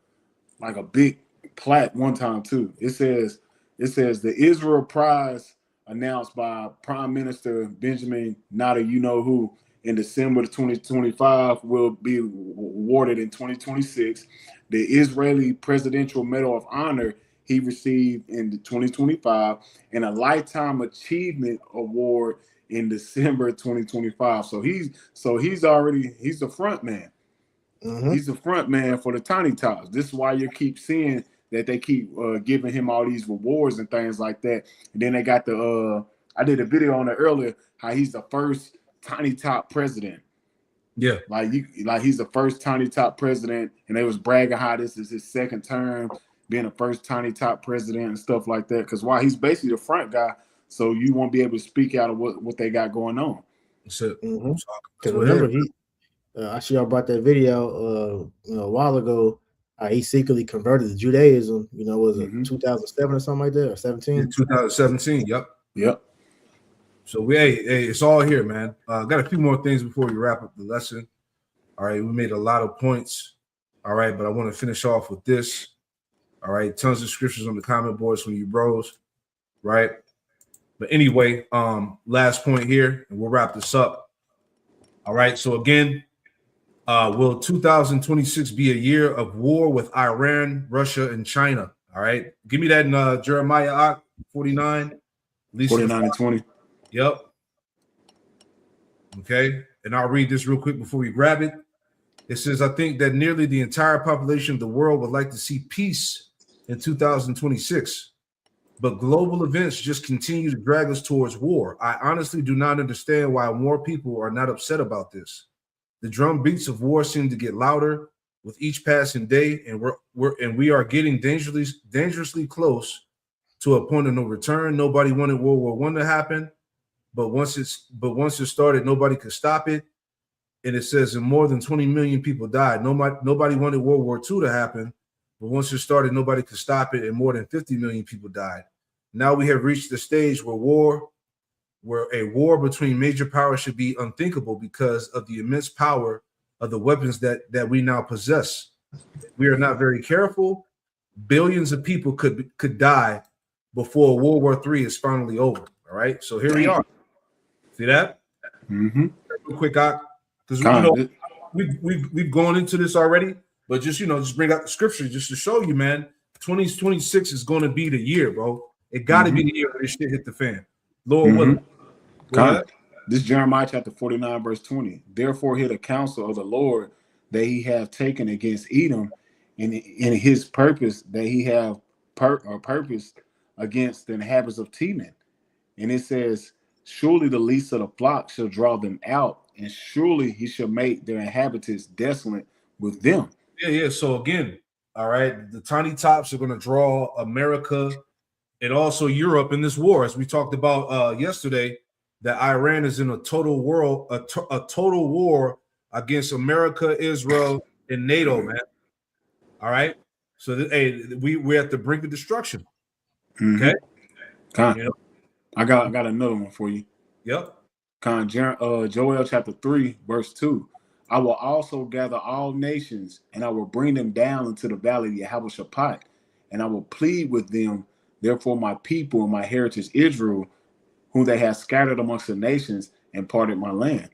like a big plaque one time too. It says the Israel Prize announced by Prime Minister Benjamin Netanyahu in December 2025 will be awarded in 2026. The Israeli Presidential Medal of Honor he received in 2025, and a Lifetime Achievement Award in December 2025. So he's the front man. Mm-hmm. He's the front man for the Tiny Tots. This is why you keep seeing that they keep giving him all these rewards and things like that. And then they got the I did a video on it earlier how he's the first Tiny Top president. Yeah, like he's the first Tiny Top president, and they was bragging how this is his second term being the first Tiny Top president and stuff like that. Because why he's basically the front guy, so you won't be able to speak out of what they got going on. So, Because remember, actually, I brought that video a while ago. He secretly converted to Judaism. Was it 2007 or something like that, or 17? In 2017. Yep. So hey, it's all here, man. Got a few more things before we wrap up the lesson. All right, we made a lot of points. All right, but I want to finish off with this. All right, tons of scriptures on the comment boards from you bros. Right. But anyway, last point here, and we'll wrap this up. All right. So again, will 2026 be a year of war with Iran, Russia, and China? All right. Give me that in Jeremiah 49. 49 and 20. Yep. Okay. And I'll read this real quick before we grab it. It says, I think that nearly the entire population of the world would like to see peace in 2026, but global events just continue to drag us towards war. I honestly do not understand why more people are not upset about this. The drum beats of war seem to get louder with each passing day, and we are getting dangerously close to a point of no return. Nobody wanted World War I to happen, but once it started, nobody could stop it. And it says, and more than 20 million people died. Nobody wanted World War II to happen, but once it started, nobody could stop it, and more than 50 million people died. Now we have reached the stage where a war between major powers should be unthinkable because of the immense power of the weapons that we now possess. If we are not very careful, billions of people could die before World War III is finally over. All right, so here we are. See that? Mm-hmm. Real quick, because we've gone into this already, but just bring out the scripture just to show you, man. 2026 is going to be the year, bro. It got to be the year where this shit hit the fan. Lord willing. This Jeremiah chapter 49, verse 20. Therefore, hear the counsel of the Lord that he have taken against Edom, and in his purpose that he have purposed against the inhabitants of Teman. And it says, surely the least of the flock shall draw them out, and surely he shall make their inhabitants desolate with them. Yeah. So again, all right, the tiny tops are going to draw America and also Europe in this war, as we talked about yesterday. That Iran is in a total war against America, Israel, and NATO, man. All right, so we're at the brink of destruction. Okay, I got another one for you. Yep. Joel chapter 3, verse 2. I will also gather all nations, and I will bring them down into the valley of Yehoshaphat, and I will plead with them. Therefore, my people and my heritage Israel, whom they have scattered amongst the nations and parted my land.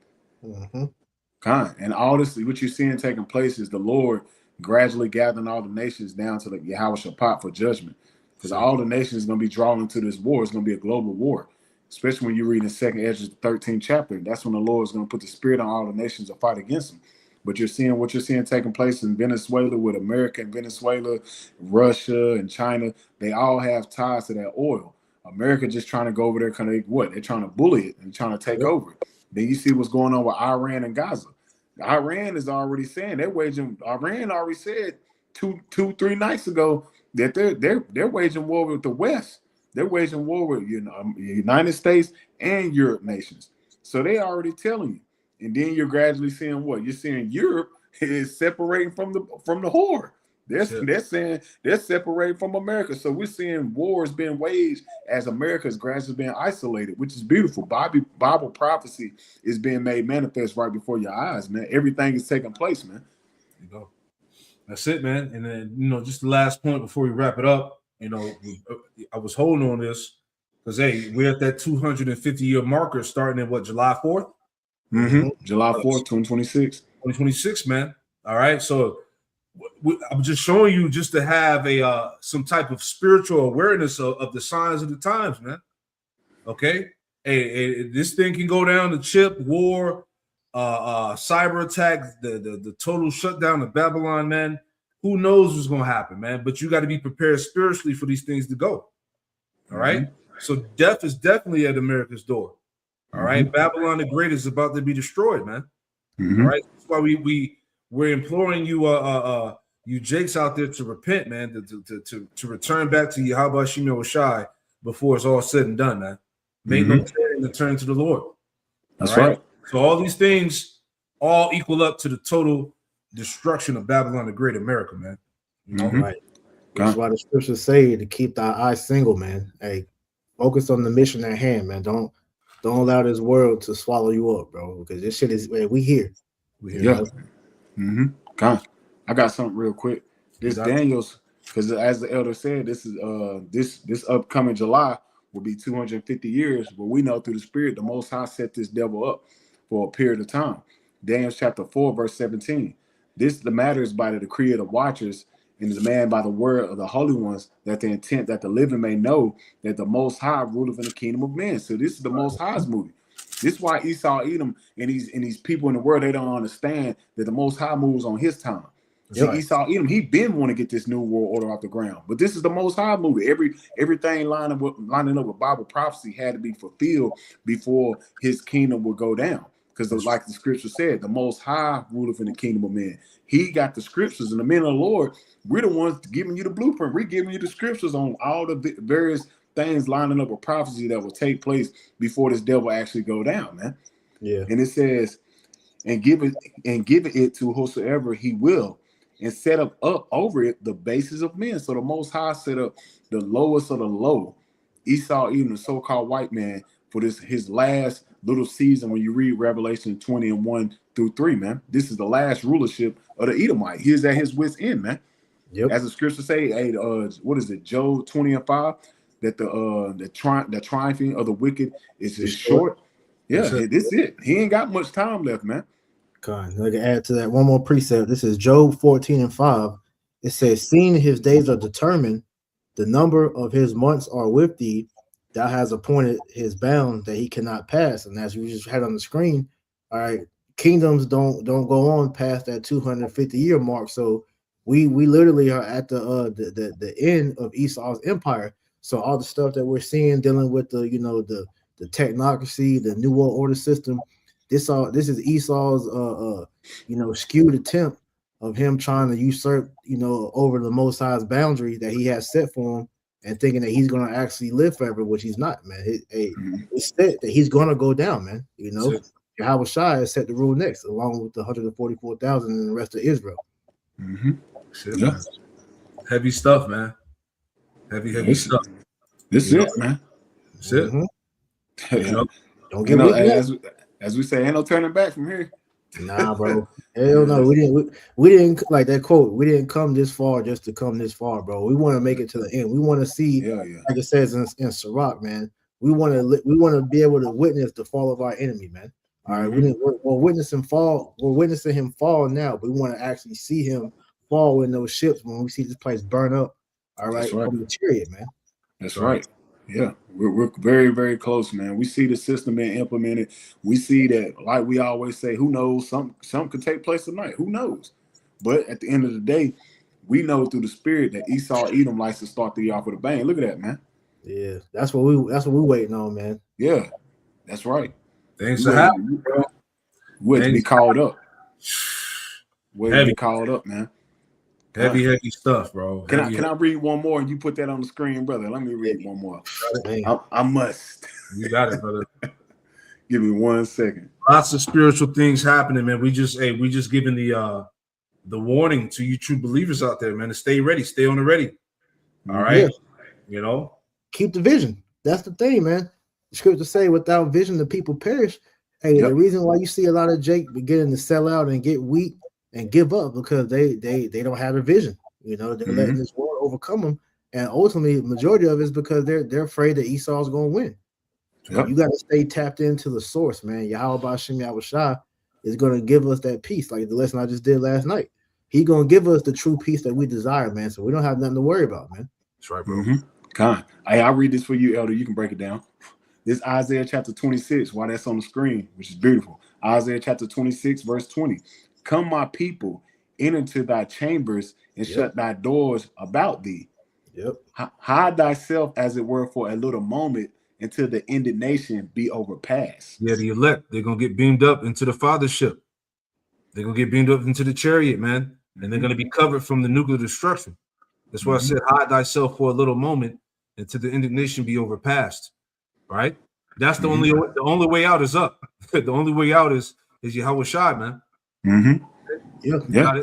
And all this, what you're seeing taking place is the Lord gradually gathering all the nations down to the Yehoshaphat for judgment. Because all the nations are going to be drawn into this war. It's going to be a global war. Especially when you read in 2nd Ezra, the 13th chapter. That's when the Lord is going to put the spirit on all the nations to fight against them. But you're seeing what you're seeing taking place in Venezuela with America and Venezuela, Russia and China. They all have ties to that oil. America just trying to go over there, they're trying to bully it and trying to take over. Then you see what's going on with Iran and Gaza. Iran is already saying Iran already said two, 3 nights ago that they're waging war with the West. They're waging war with the United States and Europe nations. So they already telling you. And then you're gradually seeing what? You're seeing Europe is separating from the whore. They're saying they're separating from America. So we're seeing wars being waged as America is gradually being isolated, which is beautiful. Bible prophecy is being made manifest right before your eyes, man. Everything is taking place, man. You go. That's it, man. And then, just the last point before we wrap it up, I was holding on this because, we're at that 250-year marker starting in July 4th? July 4th, 2026. 2026, man. All right. So I'm just showing you just to have some type of spiritual awareness of the signs of the times, man. Okay. This thing can go down to chip, war, cyber attack, the total shutdown of Babylon, man. Who knows what's going to happen, man? But you got to be prepared spiritually for these things to go. All right. So death is definitely at America's door. All right. Babylon the Great is about to be destroyed, man. All right. That's why we're imploring you, you Jakes out there to repent, man, to return back to Yahweh Shemel Shai before it's all said and done, man. Make no turn to turn to the Lord. That's right. So all these things all equal up to the total destruction of Babylon the Great, America, man. Right. That's why the scriptures say to keep thy eyes single, man. Hey, focus on the mission at hand, man. Don't allow this world to swallow you up, bro. Because this shit is, man, we here. Yeah. I got something real quick. This Daniel's, because as the elder said, this is this upcoming July will be 250 years. But we know through the Spirit, the Most High set this devil up for a period of time. Daniel chapter 4, verse 17. The matter is by the decree of the watchers, and is man by the word of the holy ones, that the intent that the living may know that the Most High ruleth in the kingdom of men. So this is the Most High's movie. This is why Esau, Edom, and these people in the world, they don't understand that the Most High moves on his time. See, Right. Esau, Edom, he been want to get this new world order off the ground, but this is the Most High movie. Everything lining up with Bible prophecy had to be fulfilled before his kingdom would go down. Because like the scripture said, the Most High ruleth in the kingdom of men. He got the scriptures, and the men of the Lord, we're the ones giving you the blueprint. We're giving you the scriptures on all the various things lining up with prophecy that will take place before this devil actually go down, man. Yeah. And it says, and give it to whosoever he will, and set up over it the bases of men. So the Most High set up the lowest of the low, Esau, even the so-called white man, for this his last little season. When you read Revelation 20 and 1-3, man, this is the last rulership of the Edomite. He's at his wit's end, man. Yep. As the scripture say, hey, what is it, Job 20 and 5, that the triumphing of the wicked is short. Yeah, this it. He ain't got much time left, man. God, I can add to that one more precept. This is Job 14 and 5. It says, seeing his days are determined, the number of his months are with thee, thou has appointed his bound that he cannot pass. And as we just had on the screen, all right, kingdoms don't go on past that 250-year mark. So we literally are at the end of Esau's empire. So all the stuff that we're seeing dealing with the technocracy, the new world order system, this is Esau's skewed attempt of him trying to usurp over the Most High's boundary that he has set for him, and thinking that he's going to actually live forever, which he's not, man. It's set that he's going to go down, man. Yahweh Shai has set the rule next, along with the 144,000 and the rest of Israel. Shit, man. Heavy stuff, man. Heavy stuff. This is it, man. That's it. Don't get me as we say, ain't no turning back from here. Nah, bro. Hell no. We didn't like that quote. We didn't come this far just to come this far, bro. We want to make it to the end. We want to see, like it says in Sirach, man. We want to be able to witness the fall of our enemy, man. All right, we're witnessing fall. We're witnessing him fall now. But we want to actually see him fall in those ships when we see this place burn up. All right, from the chariot, man. That's right. Yeah, we're very, very close, man. We see the system being implemented. We see that, like we always say, who knows? Something could take place tonight. Who knows? But at the end of the day, we know through the spirit that Esau Edom likes to start the year off with a bang. Look at that, man. Yeah, that's what we waiting on, man. Yeah, that's right. Things to happen, bro. We're to be called up. We're to be called up, man. Heavy stuff, bro. Can I read one more and you put that on the screen, brother? Let me read one more. I must. You got it, brother. Give me 1 second. Lots of spiritual things happening, man. We just giving the warning to you true believers out there, man, to stay ready, stay on the ready. All right. Yeah. Keep the vision. That's the thing, man. The scripture say, without vision, the people perish. Hey, the reason why you see a lot of Jake beginning to sell out and get weak and give up, because they don't have a vision. They're letting this world overcome them, and ultimately, the majority of it is because they're afraid that Esau's going to win. You got to stay tapped into the source, man. Yahweh B'Shem Yahweh Shai is going to give us that peace, like the lesson I just did last night. He's going to give us the true peace that we desire, man. So we don't have nothing to worry about, man. That's right, bro. Con. I'll read this for you, Elder. You can break it down. This Isaiah chapter 26, while that's on the screen, which is beautiful. Isaiah chapter 26, verse 20. Come, my people, enter into thy chambers and shut thy doors about thee. Hide thyself, as it were, for a little moment until the indignation be overpassed. Yeah, the elect, they're going to get beamed up into the fathership. They're going to get beamed up into the chariot, man. And they're going to be covered from the nuclear destruction. That's why I said, hide thyself for a little moment until the indignation be overpassed. Right? That's the only way out is up. The only way out is Yahweh Shai, man. Yeah.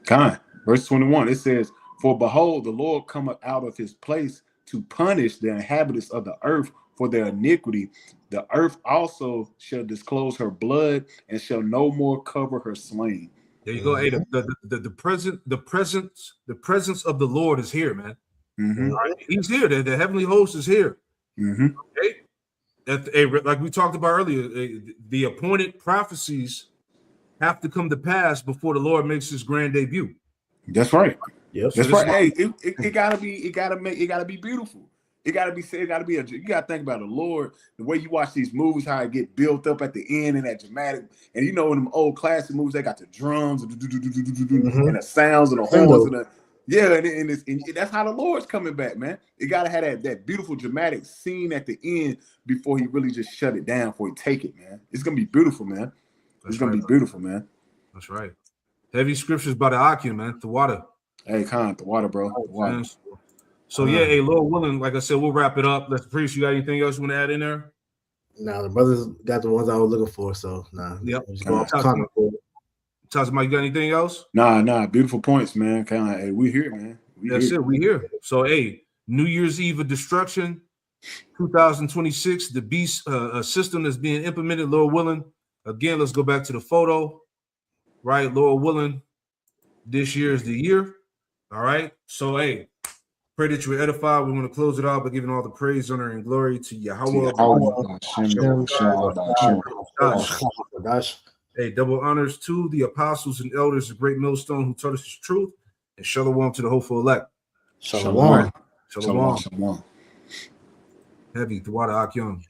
Con. Verse 21, it says, for behold, the Lord cometh out of his place to punish the inhabitants of the earth for their iniquity. The earth also shall disclose her blood and shall no more cover her slain. There you go. Hey, the presence of the Lord is here, man. Right? He's here. The heavenly host is here. Okay. Like we talked about earlier, the appointed prophecies have to come to pass before the Lord makes his grand debut. That's right. Yep. That's right. Hey, it gotta be beautiful. It gotta be said. It gotta be you gotta think about the Lord. The way you watch these movies, how it get built up at the end and that dramatic. And you know, in them old classic movies, they got the drums and the sounds and the horns and the and that's how the Lord's coming back, man. It gotta have that beautiful dramatic scene at the end before he really just shut it down. Before he take it, man. It's gonna be beautiful, man. It's gonna be beautiful, man. That's right. Heavy scriptures by the Akim, man. The water. Hey, Khan, the water, bro. The water. So yeah, hey, Lord willing, like I said, we'll wrap it up. Let's preach. You got anything else you want to add in there? Nah, the brothers got the ones I was looking for, so nah. Yep. Tasma, you got anything else? Nah. Beautiful points, man. Hey, we here, man. That's it. We here. So hey, New Year's Eve of Destruction, 2026. The beast system that's being implemented. Lord willing. Again, let's go back to the photo. Right, Lord willing. This year is the year. All right. So hey. Pray that you were edified. We want to close it out by giving all the praise, honor, and glory to Yahweh. Hey, double honors to the apostles and elders of Great Millstone who taught us the truth, and shalom to the hopeful elect. Shalom. Shalom. Heavy, the water Akyong.